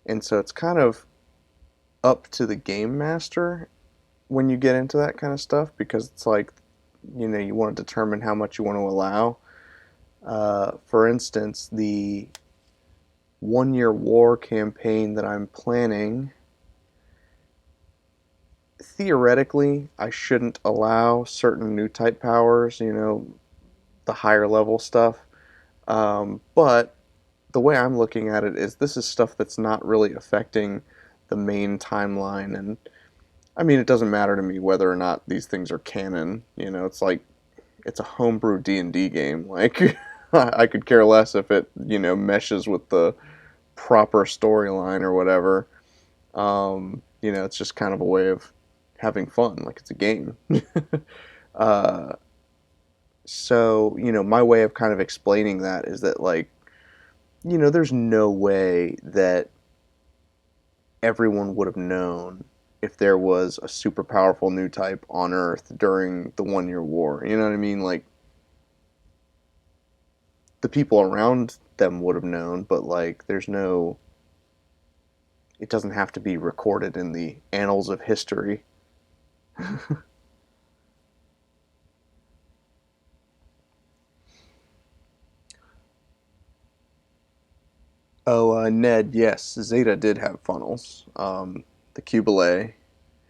and so it's kind of up to the game master when you get into that kind of stuff because it's like you want to determine how much you want to allow. For instance, the 1 year war campaign that I'm planning, theoretically, I shouldn't allow certain new type powers, the higher level stuff. But the way I'm looking at it is this is stuff that's not really affecting the main timeline. And I mean, it doesn't matter to me whether or not these things are canon. It's like it's a homebrew D&D game. Like I could care less if it, meshes with the proper storyline or whatever. It's just kind of a way of having fun, like it's a game. uh, so, my way of kind of explaining that is that, like, there's no way that everyone would have known if there was a super powerful new type on Earth during the 1 year war. You know what I mean? Like, the people around them would have known, but, like, there's no it doesn't have to be recorded in the annals of history. Oh, Ned, yes, Zeta did have funnels. The Cubile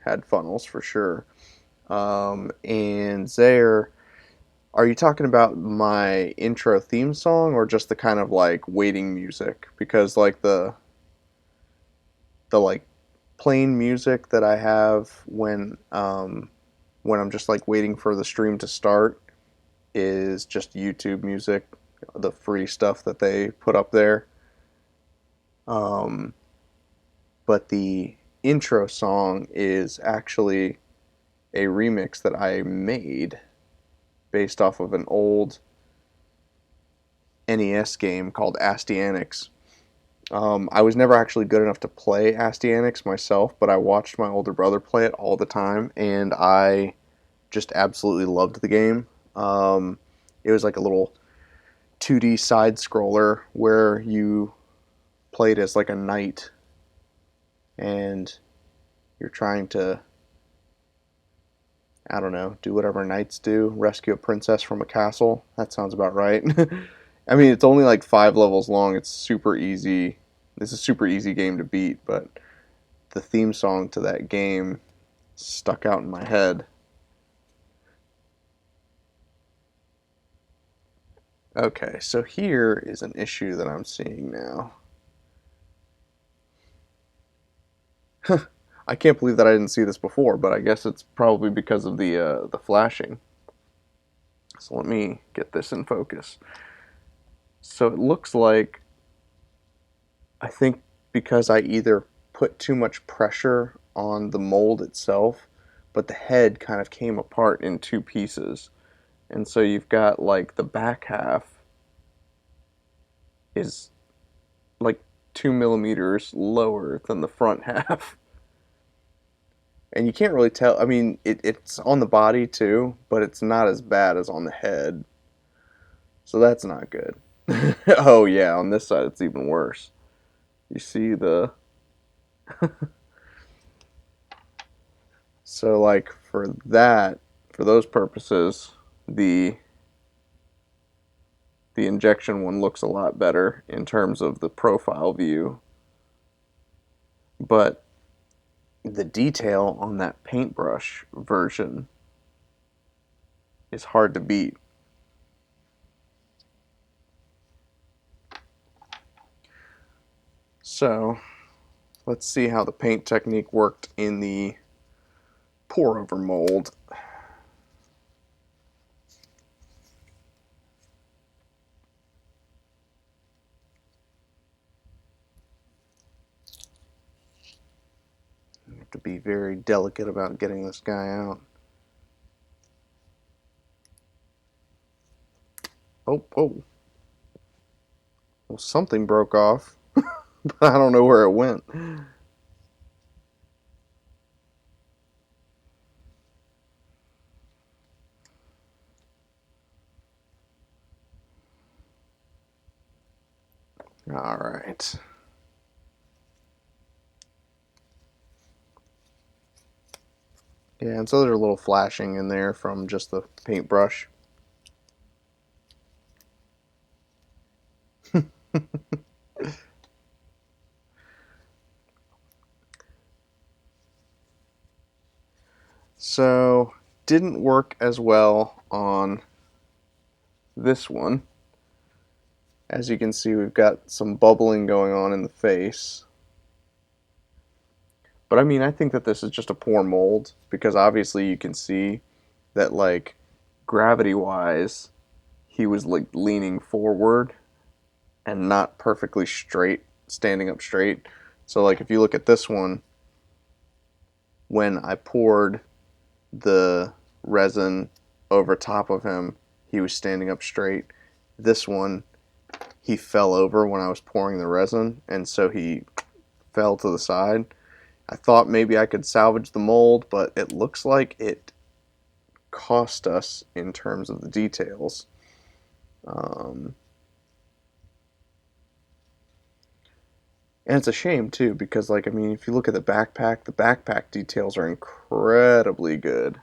had funnels for sure. And there, are you talking about my intro theme song or just the kind of like waiting music? Because like the like plain music that I have when I'm just like waiting for the stream to start is just YouTube music, the free stuff that they put up there. Um, but the intro song is actually a remix that I made based off of an old NES game called Astyanax. I was never actually good enough to play Astyanax myself, but I watched my older brother play it all the time, and I just absolutely loved the game. It was like a little 2D side scroller where you played as like a knight, and you're trying to, I don't know, do whatever knights do, rescue a princess from a castle. That sounds about right. I mean, it's only like 5 levels long. It's super easy. It's a super easy game to beat, but the theme song to that game stuck out in my head. Okay, so here is an issue that I'm seeing now. I can't believe that I didn't see this before, but I guess it's probably because of the flashing. So let me get this in focus. So it looks like, I think because I either put too much pressure on the mold itself, but the head kind of came apart in two pieces. And so you've got like the back half is like 2 millimeters lower than the front half. And you can't really tell. I mean, it's on the body too, but it's not as bad as on the head. So that's not good. Oh, yeah, on this side it's even worse. You see the. So, like, for that, for those purposes, the the injection one looks a lot better in terms of the profile view. But the detail on that paintbrush version is hard to beat. So, let's see how the paint technique worked in the pour over mold. You have to be very delicate about getting this guy out. Oh, oh. Well, something broke off, but I don't know where it went. All right. Yeah, and so there's a little flashing in there from just the paintbrush. So, didn't work as well on this one. As you can see, we've got some bubbling going on in the face. But I mean, I think that this is just a poor mold because obviously you can see that, like, gravity-wise, he was like leaning forward and not perfectly straight, standing up straight. So, like, if you look at this one, when I poured the resin over top of him, he was standing up straight. This one, he fell over when I was pouring the resin, and so he fell to the side. I thought maybe I could salvage the mold, but it looks like it cost us in terms of the details. Um, And it's a shame too, because like, I mean, if you look at the backpack details are incredibly good.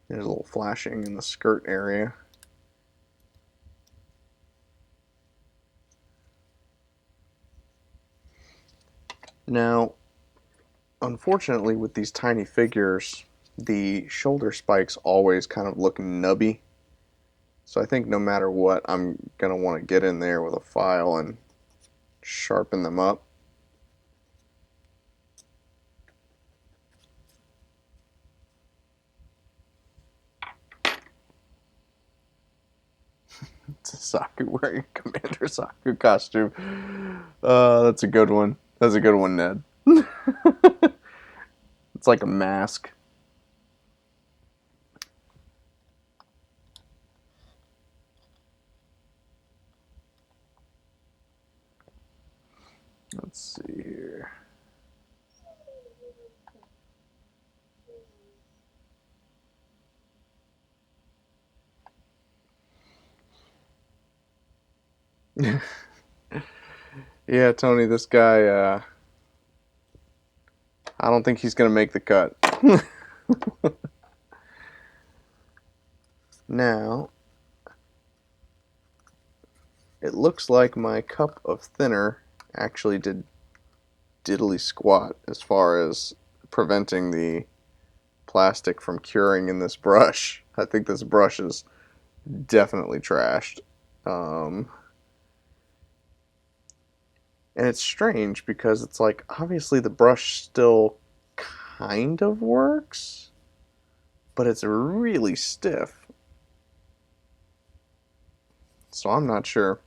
There's a little flashing in the skirt area. Now, unfortunately, with these tiny figures, the shoulder spikes always kind of look nubby. So I think no matter what, I'm going to want to get in there with a file and sharpen them up. It's a Saku wearing a Commander Saku costume. That's a good one. That's a good one, Ned. It's like a mask. Let's see here. Yeah, Tony, this guy, I don't think he's going to make the cut. Now, it looks like my cup of thinner actually did diddly squat as far as preventing the plastic from curing in this brush. I think this brush is definitely trashed. And it's strange because it's like, obviously the brush still kind of works, but it's really stiff. So I'm not sure.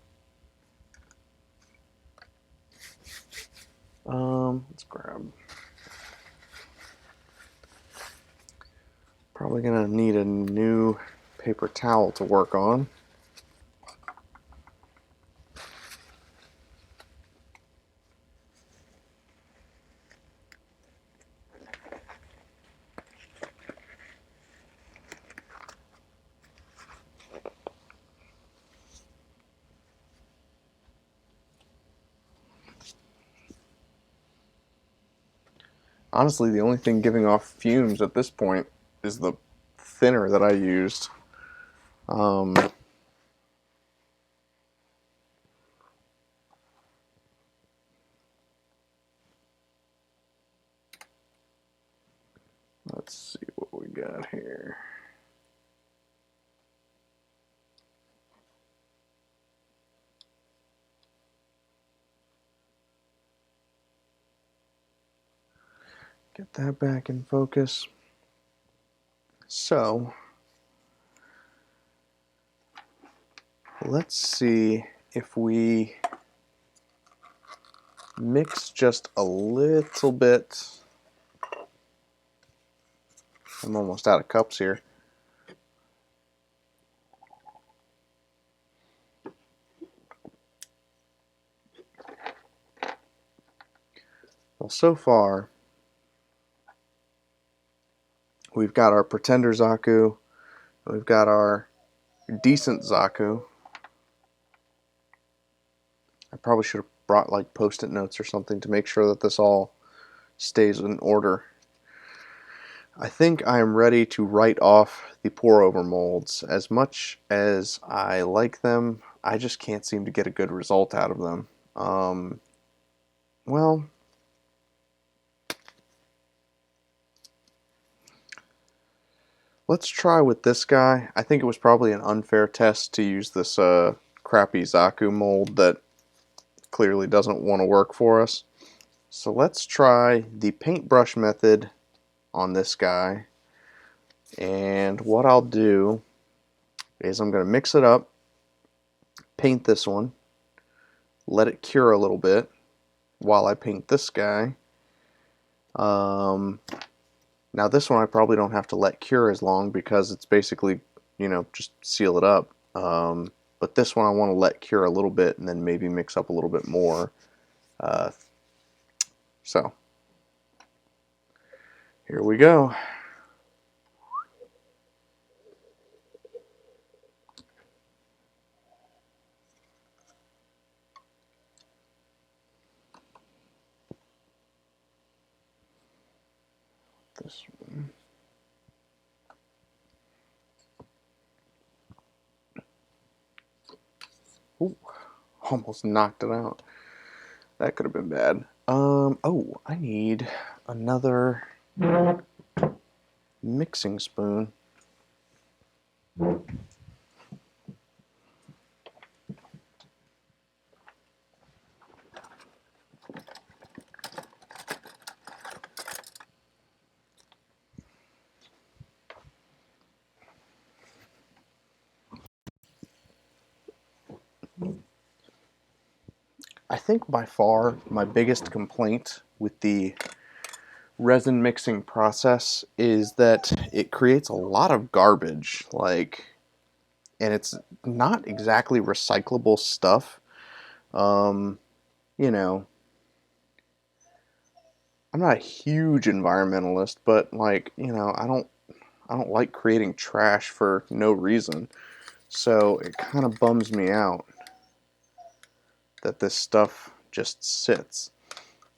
Let's grab. Probably gonna need a new paper towel to work on. Honestly, the only thing giving off fumes at this point is the thinner that I used. Let's see what we got here. Get that back in focus. So, let's see if we mix just a little bit. I'm almost out of cups here. Well, so far, we've got our Pretender Zaku, we've got our decent Zaku. I probably should have brought like post-it notes or something to make sure that this all stays in order. I think I am ready to write off the pour-over molds. As much as I like them, I just can't seem to get a good result out of them. Well, let's try with this guy. I think it was probably an unfair test to use this crappy Zaku mold that clearly doesn't want to work for us. So let's try the paintbrush method on this guy. And what I'll do is I'm going to mix it up, paint this one, let it cure a little bit while I paint this guy. Now this one I probably don't have to let cure as long because it's basically, you know, just seal it up. But this one I want to let cure a little bit and then maybe mix up a little bit more. So here we go. this one. Ooh, almost knocked it out. That could have been bad. Oh, I need another mixing spoon. I think by far my biggest complaint with the resin mixing process is that it creates a lot of garbage, like, and it's not exactly recyclable stuff. You know, I'm not a huge environmentalist, but like, I don't like creating trash for no reason. So it kind of bums me out that this stuff just sits.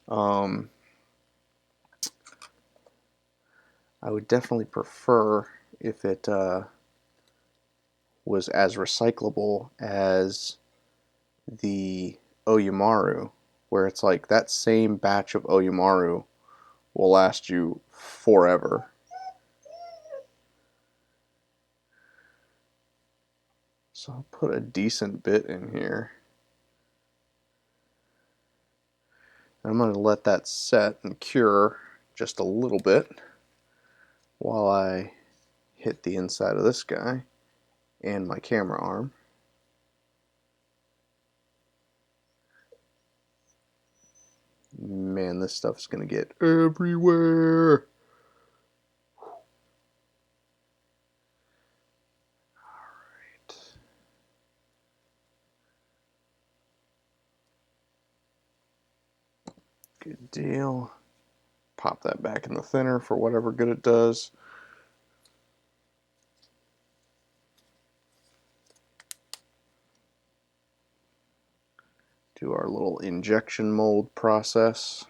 Um, I would definitely prefer if it was as recyclable as the Oyamaru, where it's like that same batch of Oyamaru will last you forever. So I'll put a decent bit in here. I'm going to let that set and cure just a little bit while I hit the inside of this guy and my camera arm. Man, this stuff's going to get everywhere. Alright. Good deal. Pop that back in the thinner for whatever good it does. Do our little injection mold process.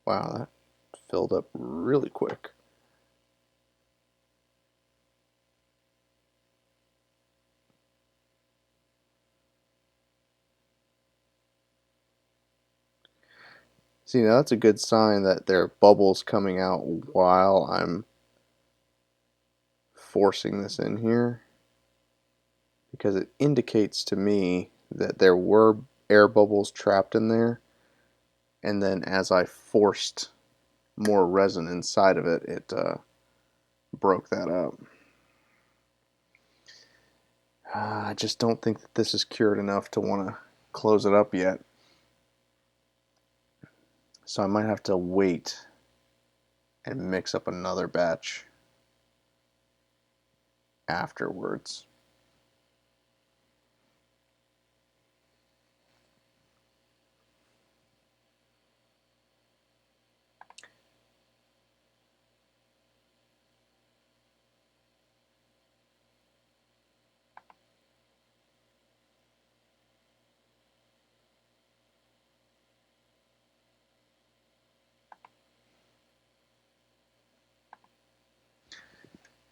Wow, that filled up really quick. See, now that's a good sign that there are bubbles coming out while I'm forcing this in here, because it indicates to me that there were air bubbles trapped in there, and then as I forced more resin inside of it, it broke that up. I just don't think that this is cured enough to want to close it up yet. So I might have to wait and mix up another batch afterwards.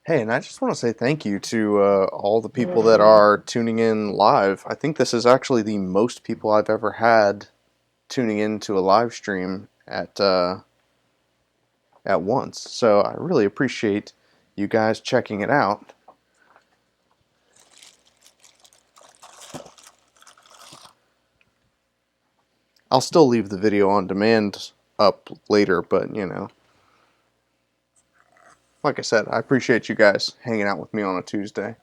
Hey, and I just want to say thank you to all the people that are tuning in live. I think this is actually the most people I've ever had tuning into a live stream at once. So I really appreciate you guys checking it out. I'll still leave the video on demand up later, but you know, like I said, I appreciate you guys hanging out with me on a Tuesday.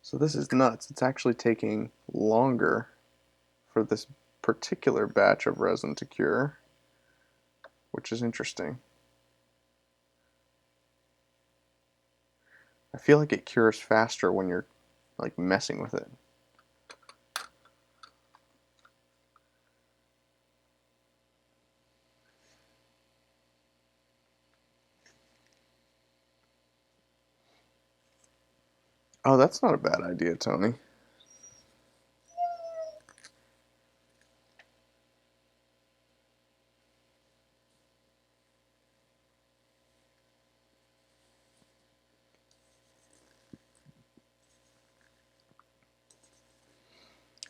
So this is nuts. It's actually taking longer for this particular batch of resin to cure, which is interesting. I feel like it cures faster when you're like messing with it. Oh, that's not a bad idea, Tony.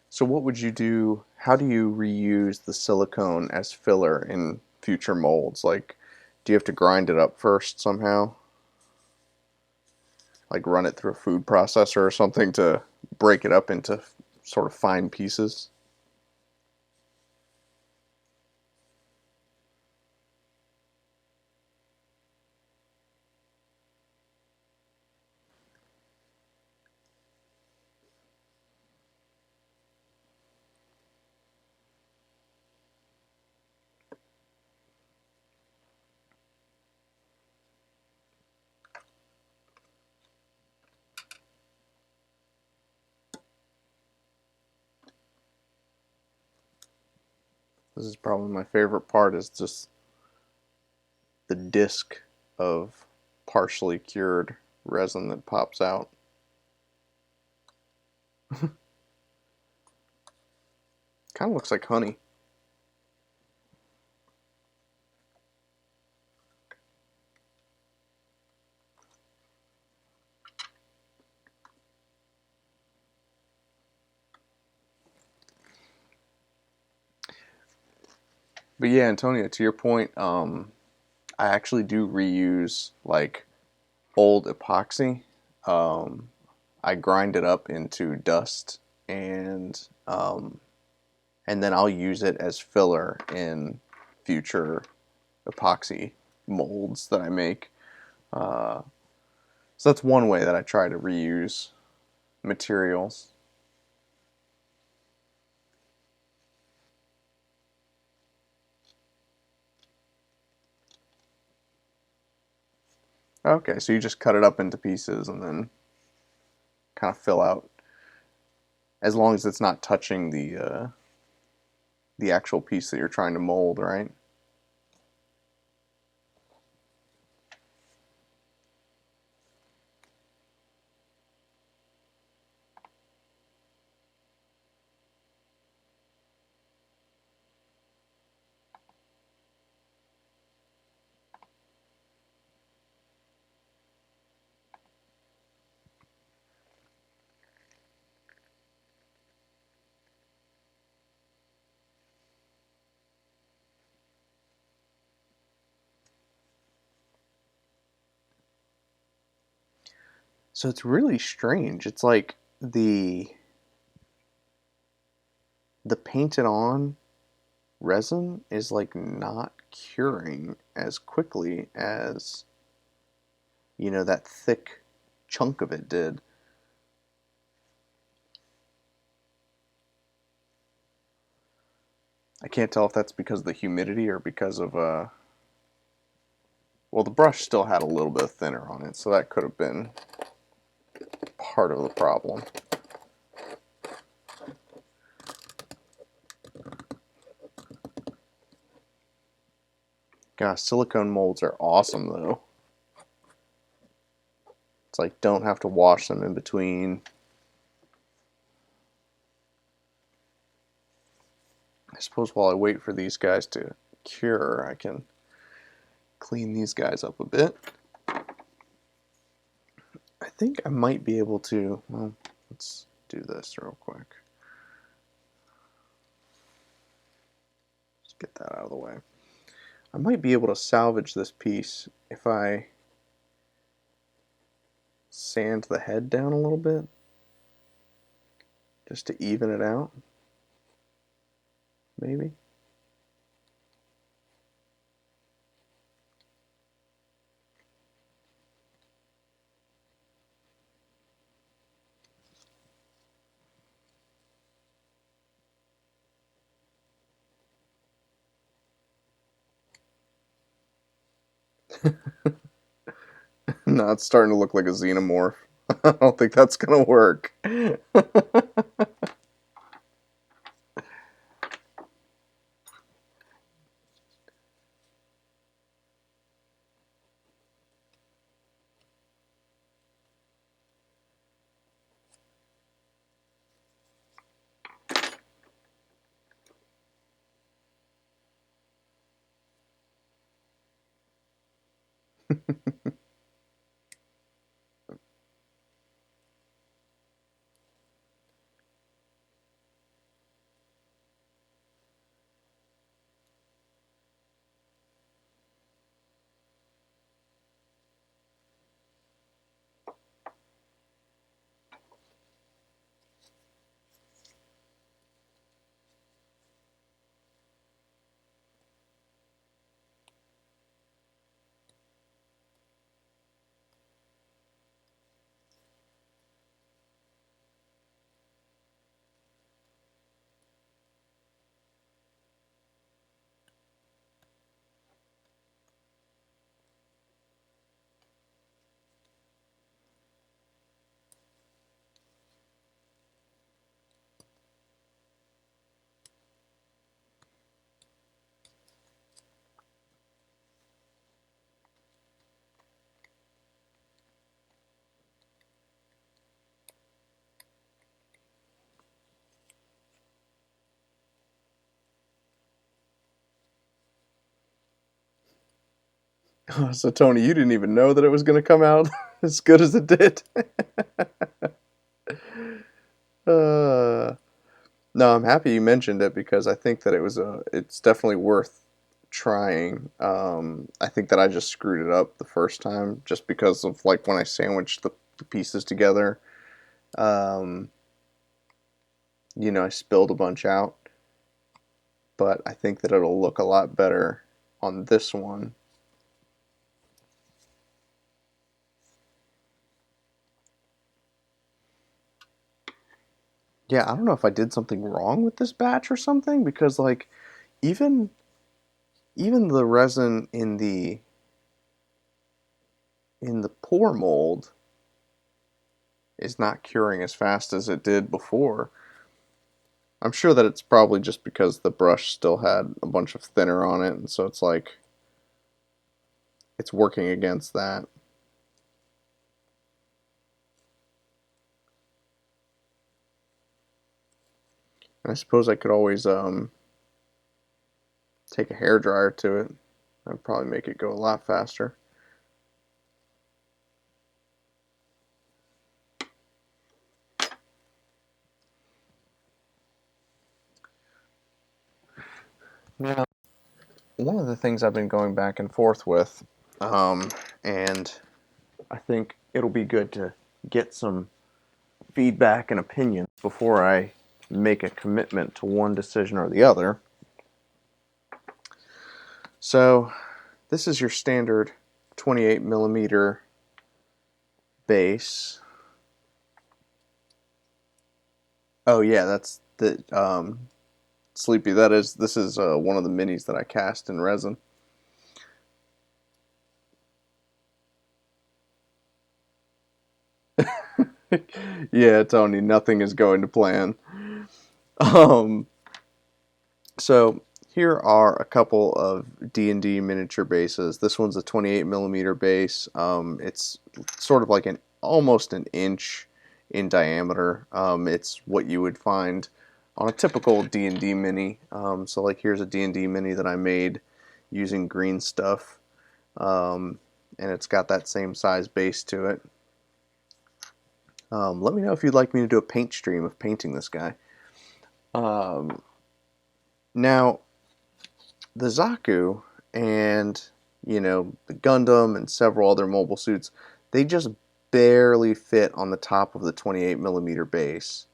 So what would you do? How do you reuse the silicone as filler in future molds? Like, do you have to grind it up first somehow? Like run it through a food processor or something to break it up into sort of fine pieces? This is probably my favorite part, is just the disc of partially cured resin that pops out. Kind of looks like honey. But yeah, Antonio, to your point, I actually do reuse like old epoxy. Um, I grind it up into dust, and and then I'll use it as filler in future epoxy molds that I make. Uh, so that's one way that I try to reuse materials. Okay, so you just cut it up into pieces and then kind of fill out, as long as it's not touching the actual piece that you're trying to mold, right? So it's really strange. It's like the painted on resin is like not curing as quickly as, that thick chunk of it did. I can't tell if that's because of the humidity or because of well, the brush still had a little bit of thinner on it, so that could have been part of the problem. Gosh, silicone molds are awesome though. It's like don't have to wash them in between. I suppose while I wait for these guys to cure, I can clean these guys up a bit. I think I might be able to, well, let's do this real quick. Just get that out of the way. I might be able to salvage this piece if I sand the head down a little bit, just to even it out, maybe. No, it's starting to look like a xenomorph. I don't think that's gonna work. So Tony, you didn't even know that it was going to come out as good as it did. uh, no, I'm happy you mentioned it because I think that it's definitely worth trying. I think that I just screwed it up the first time just because of like when I sandwiched the pieces together. Um, I spilled a bunch out, but I think that it'll look a lot better on this one. Yeah, I don't know if I did something wrong with this batch or something because like even even the resin in the pour mold is not curing as fast as it did before. I'm sure that it's probably just because the brush still had a bunch of thinner on it, and so it's like it's working against that. And I suppose I could always take a hair dryer to it. That'd probably make it go a lot faster. Yeah. One of the things I've been going back and forth with, and I think it'll be good to get some feedback and opinions before I make a commitment to one decision or the other. So, this is your standard 28 millimeter base. Oh yeah, that's the Sleepy. This is one of the minis that I cast in resin. Yeah, Tony, nothing is going to plan. Um, so here are a couple of D&D miniature bases. This one's a 28 millimeter base. It's sort of like almost an inch in diameter. It's what you would find on a typical D&D mini. So like here's a D&D mini that I made using green stuff. And it's got that same size base to it. Let me know if you'd like me to do a paint stream of painting this guy. Um, Now, the Zaku and, the Gundam and several other mobile suits, they just barely fit on the top of the 28 millimeter base.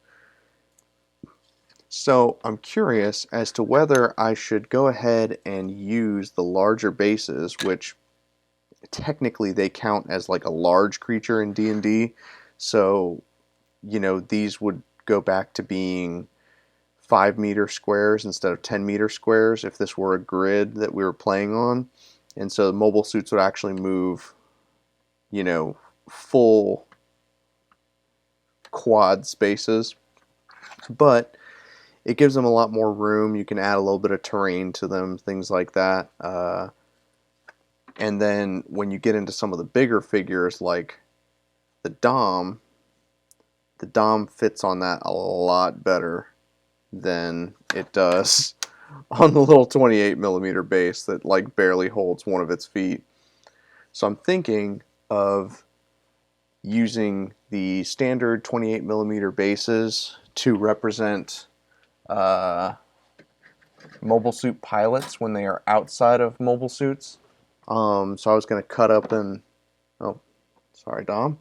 So I'm curious as to whether I should go ahead and use the larger bases, which technically they count as like a large creature in D&D. So, these would go back to being 5-meter squares instead of 10-meter squares if this were a grid that we were playing on. And so the mobile suits would actually move, you know, full quad spaces, but it gives them a lot more room. You can add a little bit of terrain to them, things like that. And then when you get into some of the bigger figures like the Dom fits on that a lot better than it does on the little 28 millimeter base that like barely holds one of its feet. So I'm thinking of using the standard 28 millimeter bases to represent mobile suit pilots when they are outside of mobile suits. So I was going to cut up oh, sorry, Dom.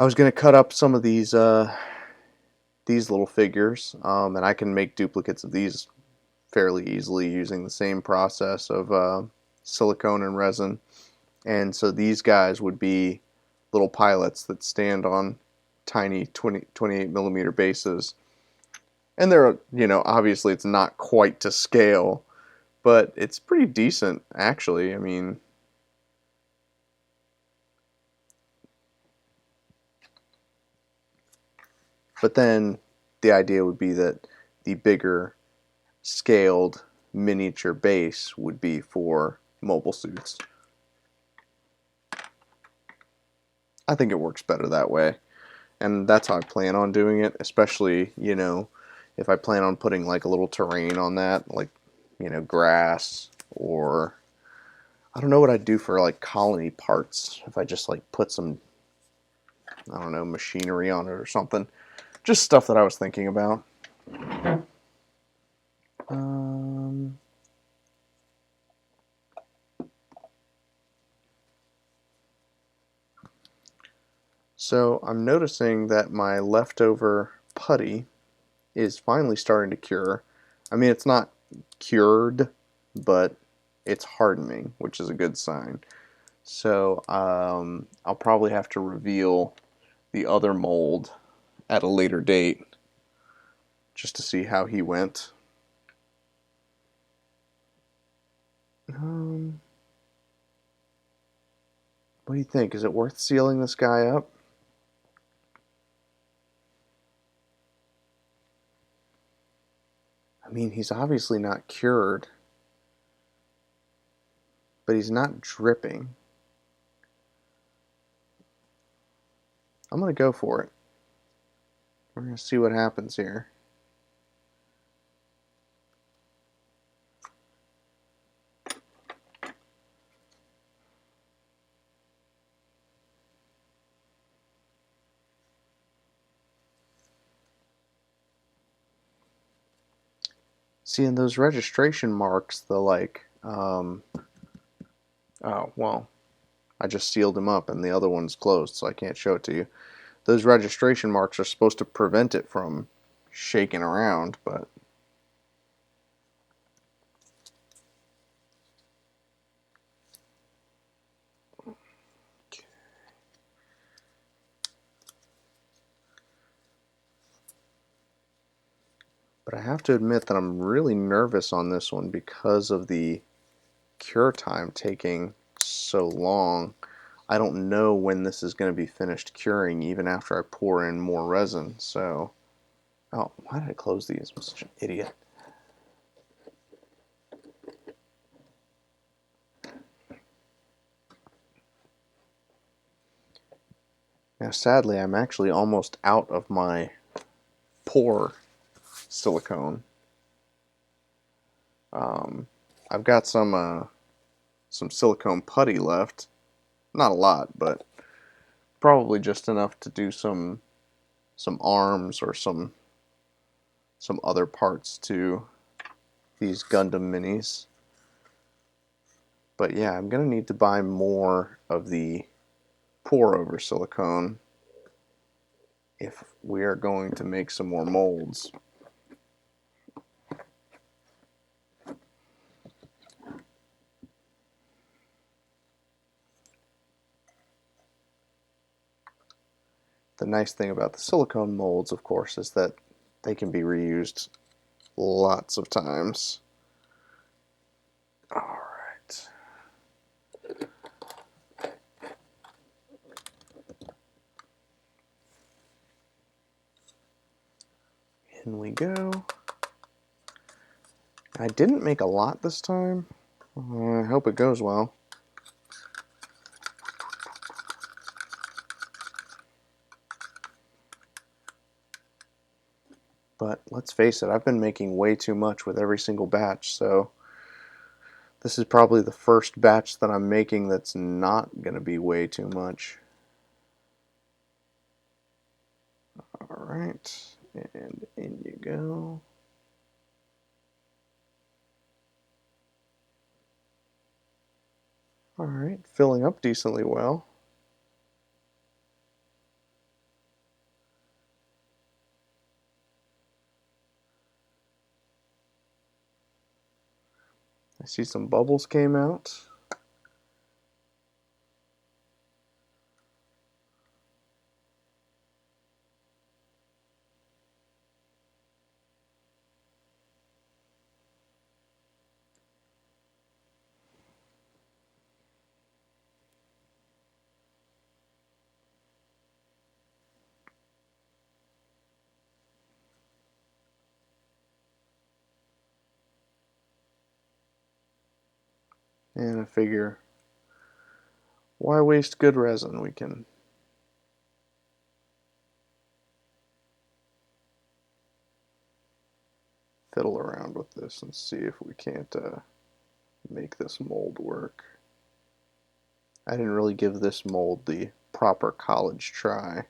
I was going to cut up some of these little figures, and I can make duplicates of these fairly easily using the same process of silicone and resin. And so these guys would be little pilots that stand on tiny 28 millimeter bases. And they're, obviously it's not quite to scale, but it's pretty decent, actually. I mean, but then the idea would be that the bigger scaled miniature base would be for mobile suits. I think it works better that way. And that's how I plan on doing it, especially, if I plan on putting like a little terrain on that, like, grass, or I don't know what I'd do for like colony parts. If I just like put some, I don't know, machinery on it or something. Just stuff that I was thinking about. So I'm noticing that my leftover putty is finally starting to cure. I mean, it's not cured, but it's hardening, which is a good sign. So I'll probably have to reveal the other mold at a later date just to see how he went. What do you think? Is it worth sealing this guy up? I mean, he's obviously not cured, but he's not dripping. I'm going to go for it. We're going to see what happens here. See, in those registration marks, oh, well, I just sealed him up and the other one's closed, so I can't show it to you. Those registration marks are supposed to prevent it from shaking around, but I have to admit that I'm really nervous on this one because of the cure time taking so long. I don't know when this is going to be finished curing even after I pour in more resin. So, oh, why did I close these? I'm such an idiot. Now, sadly, I'm actually almost out of my pour silicone. I've got some silicone putty left. Not a lot, but probably just enough to do some arms or some other parts to these Gundam minis. But yeah, I'm gonna need to buy more of the pour over silicone if we are going to make some more molds. The nice thing about the silicone molds, of course, is that they can be reused lots of times. Alright. In we go. I didn't make a lot this time. I hope it goes well. But let's face it, I've been making way too much with every single batch, so this is probably the first batch that I'm making that's not going to be way too much. Alright, and in you go. Alright, filling up decently well. I see some bubbles came out. And I figure, why waste good resin? We can fiddle around with this and see if we can't make this mold work. I didn't really give this mold the proper college try.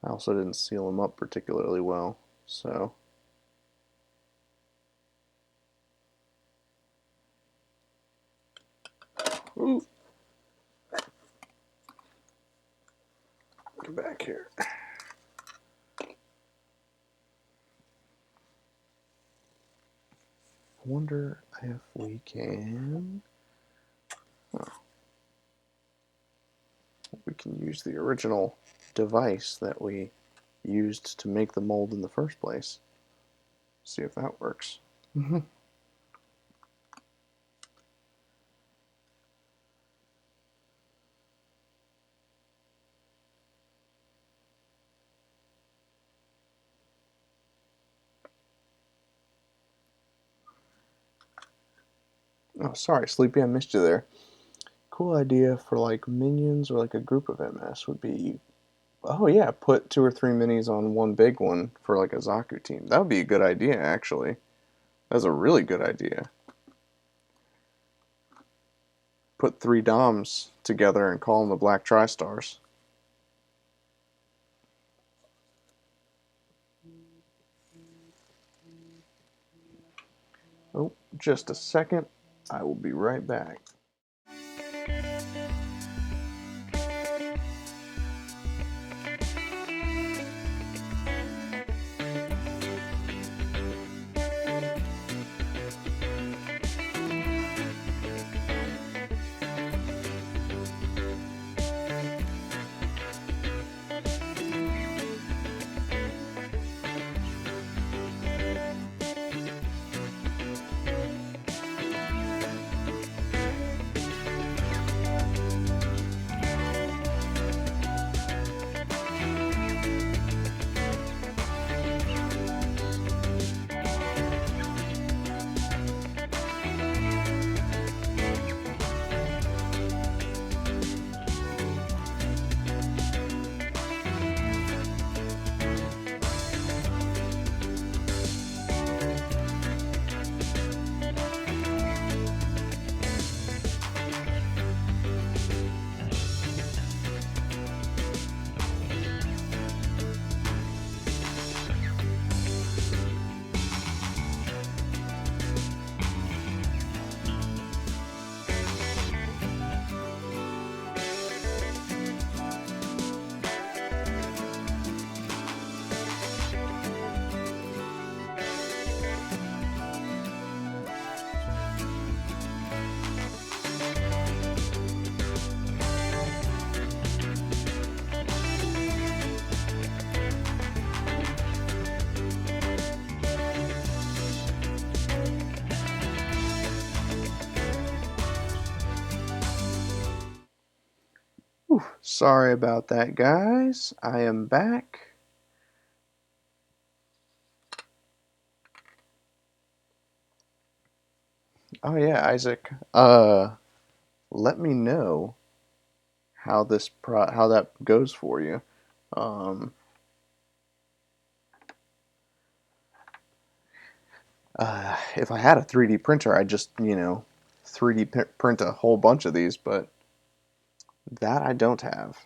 I also didn't seal them up particularly well, so ooh. Get back here. I wonder if we can. Oh. We can use the original device that we used to make the mold in the first place. See if that works. Oh, sorry, Sleepy, I missed you there. Cool idea for like minions or like a group of MS would be, oh yeah, put 2 or 3 minis on one big one for like a Zaku team. That would be a good idea, actually. That's a really good idea. Put 3 DOMs together and call them the Black Tri-Stars. Oh, just a second. I will be right back. Whew, sorry about that, guys. I am back. Oh yeah, Isaac. Let me know how how that goes for you. Um, if I had a 3D printer, I'd just 3D print a whole bunch of these, but that I don't have.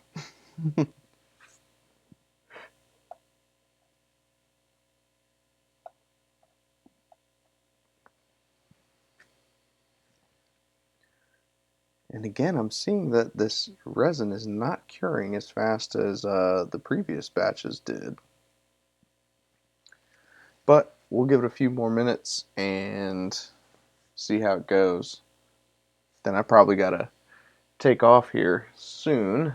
And again, I'm seeing that this resin is not curing as fast as the previous batches did. But we'll give it a few more minutes and see how it goes. Then I probably gotta take off here soon.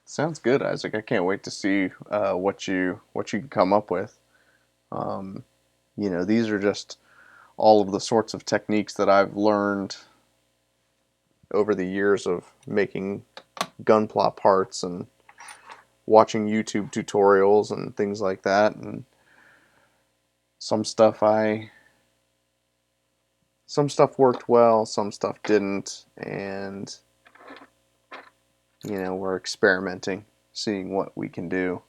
Sounds good, Isaac. I can't wait to see what you can come up with. Um, these are just all of the sorts of techniques that I've learned over the years of making gunpla parts and watching YouTube tutorials and things like that. And some stuff I some stuff worked well, some stuff didn't, and we're experimenting, seeing what we can do.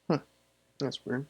Hmm, that's weird.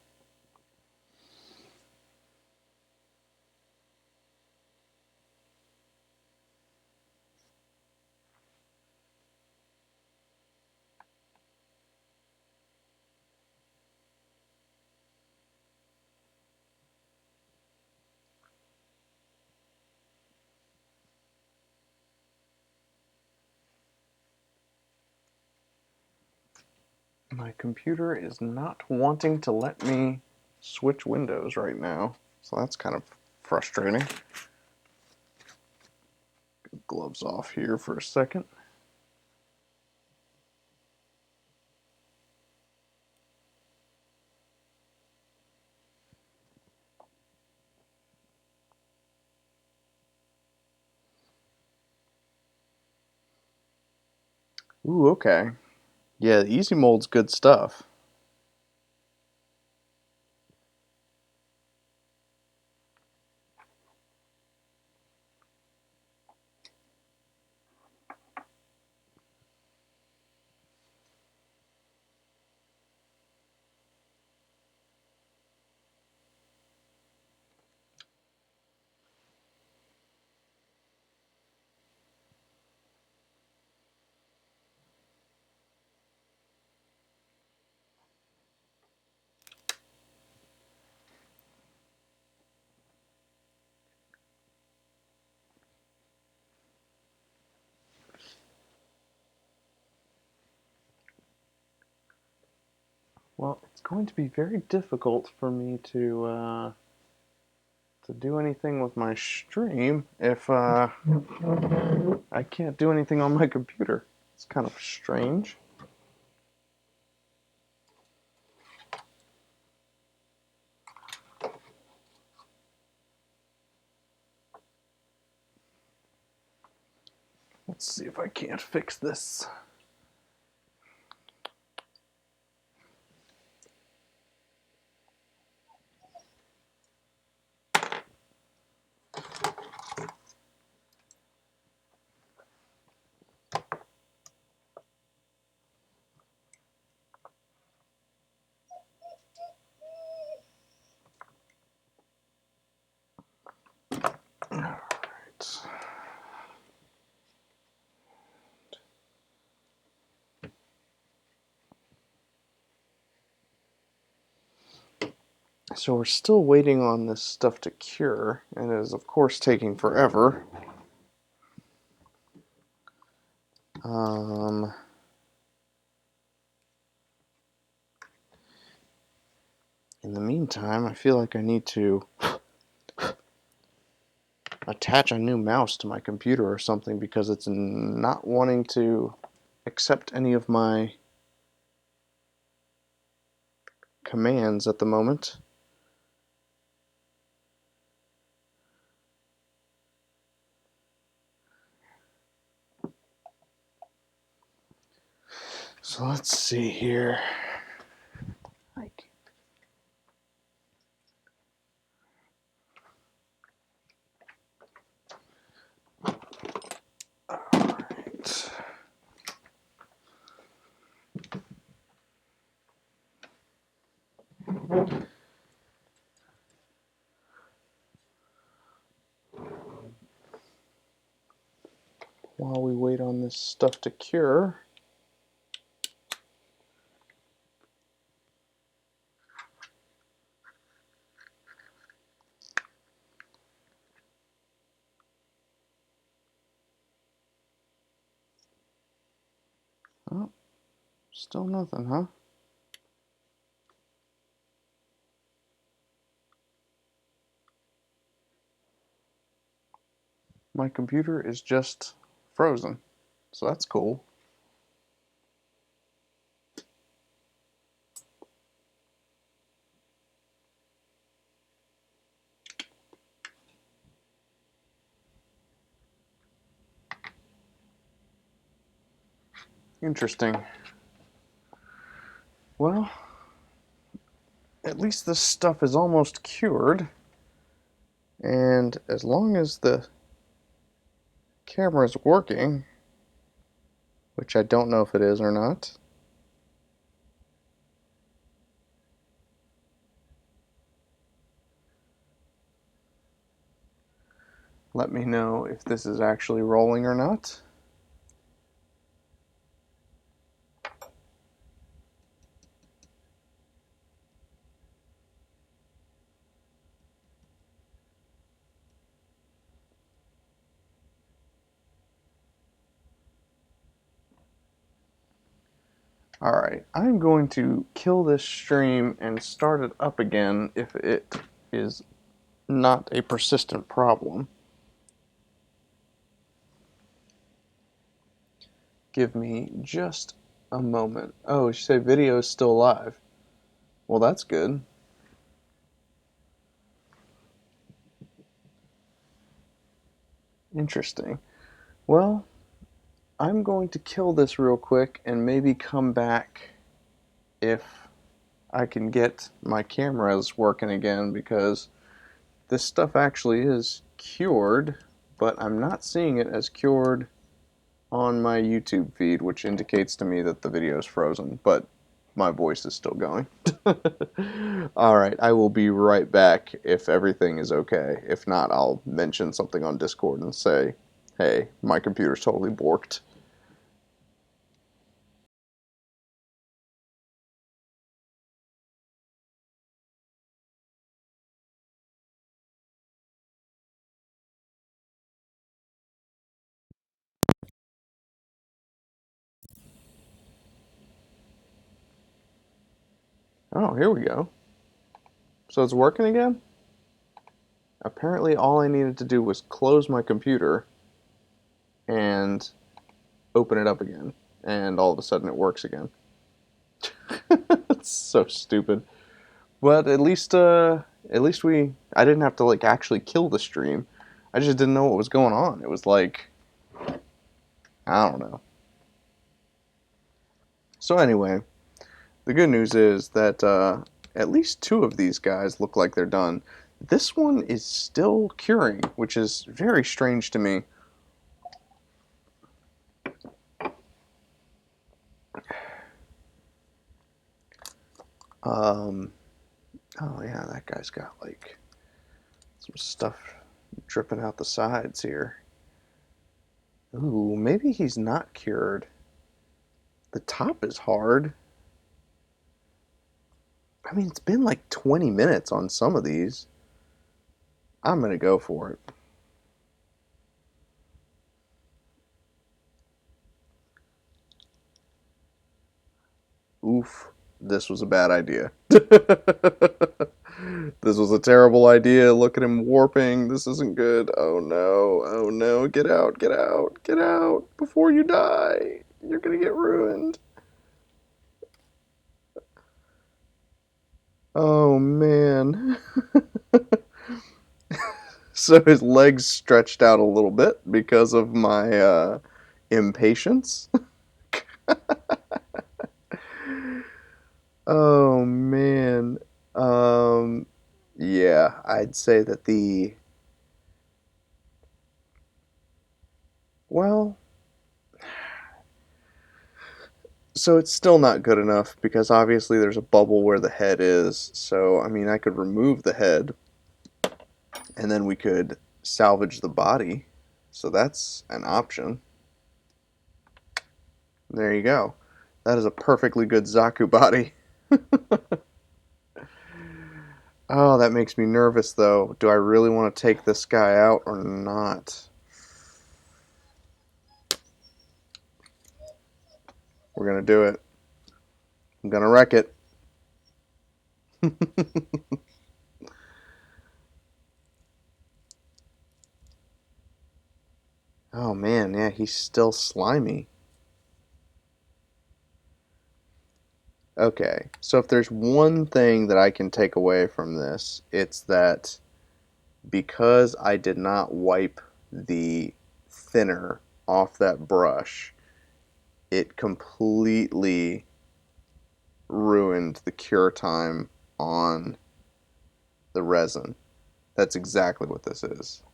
My computer is not wanting to let me switch windows right now, so that's kind of frustrating. Gloves off here for a second. Ooh, okay. Yeah, Easy Mold's good stuff. Well, it's going to be very difficult for me to do anything with my stream if I can't do anything on my computer. It's kind of strange. Let's see if I can't fix this. So we're still waiting on this stuff to cure, and it is of course taking forever. In the meantime, I feel like I need to attach a new mouse to my computer or something because it's not wanting to accept any of my commands at the moment. So let's see here. Alright. While we wait on this stuff to cure, oh, still nothing, huh? My computer is just frozen, so that's cool. Interesting. Well, at least this stuff is almost cured, and as long as the camera is working, which I don't know if it is or not, let me know if this is actually rolling or not. Alright, I'm going to kill this stream and start it up again if it is not a persistent problem. Give me just a moment. Oh, she said video is still live. Well, that's good. Interesting. Well, I'm going to kill this real quick and maybe come back if I can get my cameras working again, because this stuff actually is cured, but I'm not seeing it as cured on my YouTube feed, which indicates to me that the video is frozen, but my voice is still going. Alright, I will be right back if everything is okay. If not, I'll mention something on Discord and say, hey, my computer's totally borked. Oh, here we go. So it's working again? Apparently all I needed to do was close my computer and open it up again, and all of a sudden it works again. It's so stupid. But at least I didn't have to like actually kill the stream. I just didn't know what was going on. It was like, I don't know. So anyway, the good news is that at least two of these guys look like they're done. This one is still curing, which is very strange to me. Um, oh yeah, that guy's got like some stuff dripping out the sides here. Ooh, maybe he's not cured. The top is hard. I mean, it's been like 20 minutes on some of these. I'm gonna go for it. Oof, this was a bad idea. This was a terrible idea. Look at him warping. This isn't good. Oh no, oh no. Get out, get out, get out before you die. You're gonna get ruined. Oh man. So his legs stretched out a little bit because of my impatience. Oh man. Um, yeah, I'd say that well, so it's still not good enough because obviously there's a bubble where the head is. So, I mean, I could remove the head and then we could salvage the body. So that's an option. There you go. That is a perfectly good Zaku body. Oh, that makes me nervous though. Do I really want to take this guy out or not? We're gonna do it. I'm gonna wreck it. Oh man, yeah, he's still slimy. Okay, so if there's one thing that I can take away from this, it's that because I did not wipe the thinner off that brush, it completely ruined the cure time on the resin. That's exactly what this is.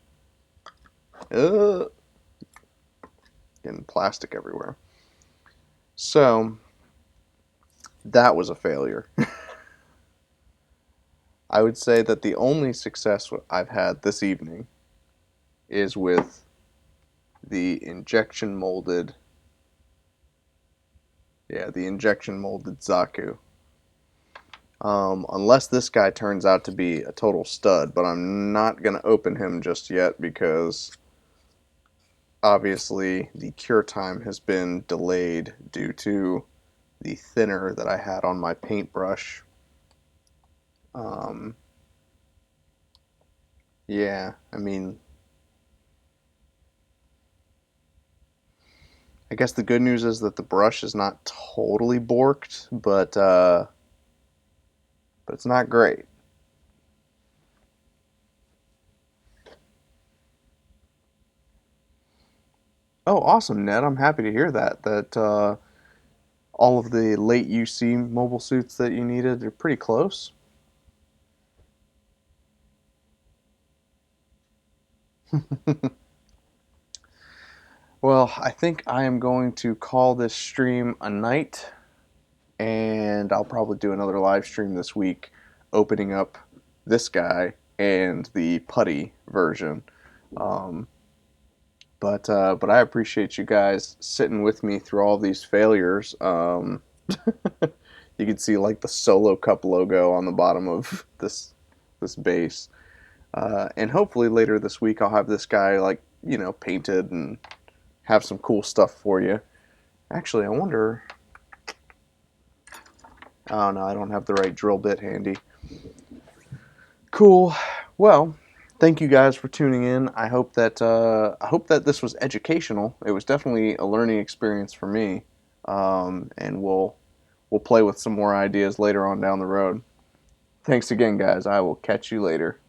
Ugh, getting plastic everywhere. So, that was a failure. I would say that the only success I've had this evening is with the injection molded, yeah, the injection molded Zaku. Unless this guy turns out to be a total stud, but I'm not going to open him just yet because obviously the cure time has been delayed due to the thinner that I had on my paintbrush. Um, yeah, I mean, I guess the good news is that the brush is not totally borked, but it's not great. Oh, awesome, Ned! I'm happy to hear that. All of the late UC mobile suits that you needed are pretty close. Well, I think I am going to call this stream a night, and I'll probably do another live stream this week, opening up this guy and the putty version. Um, but I appreciate you guys sitting with me through all these failures. You can see like the Solo Cup logo on the bottom of this base, and hopefully later this week I'll have this guy like painted and have some cool stuff for you. Actually, I wonder. Oh no, I don't have the right drill bit handy. Cool. Well, thank you guys for tuning in. I hope that this was educational. It was definitely a learning experience for me, and we'll play with some more ideas later on down the road. Thanks again, guys. I will catch you later.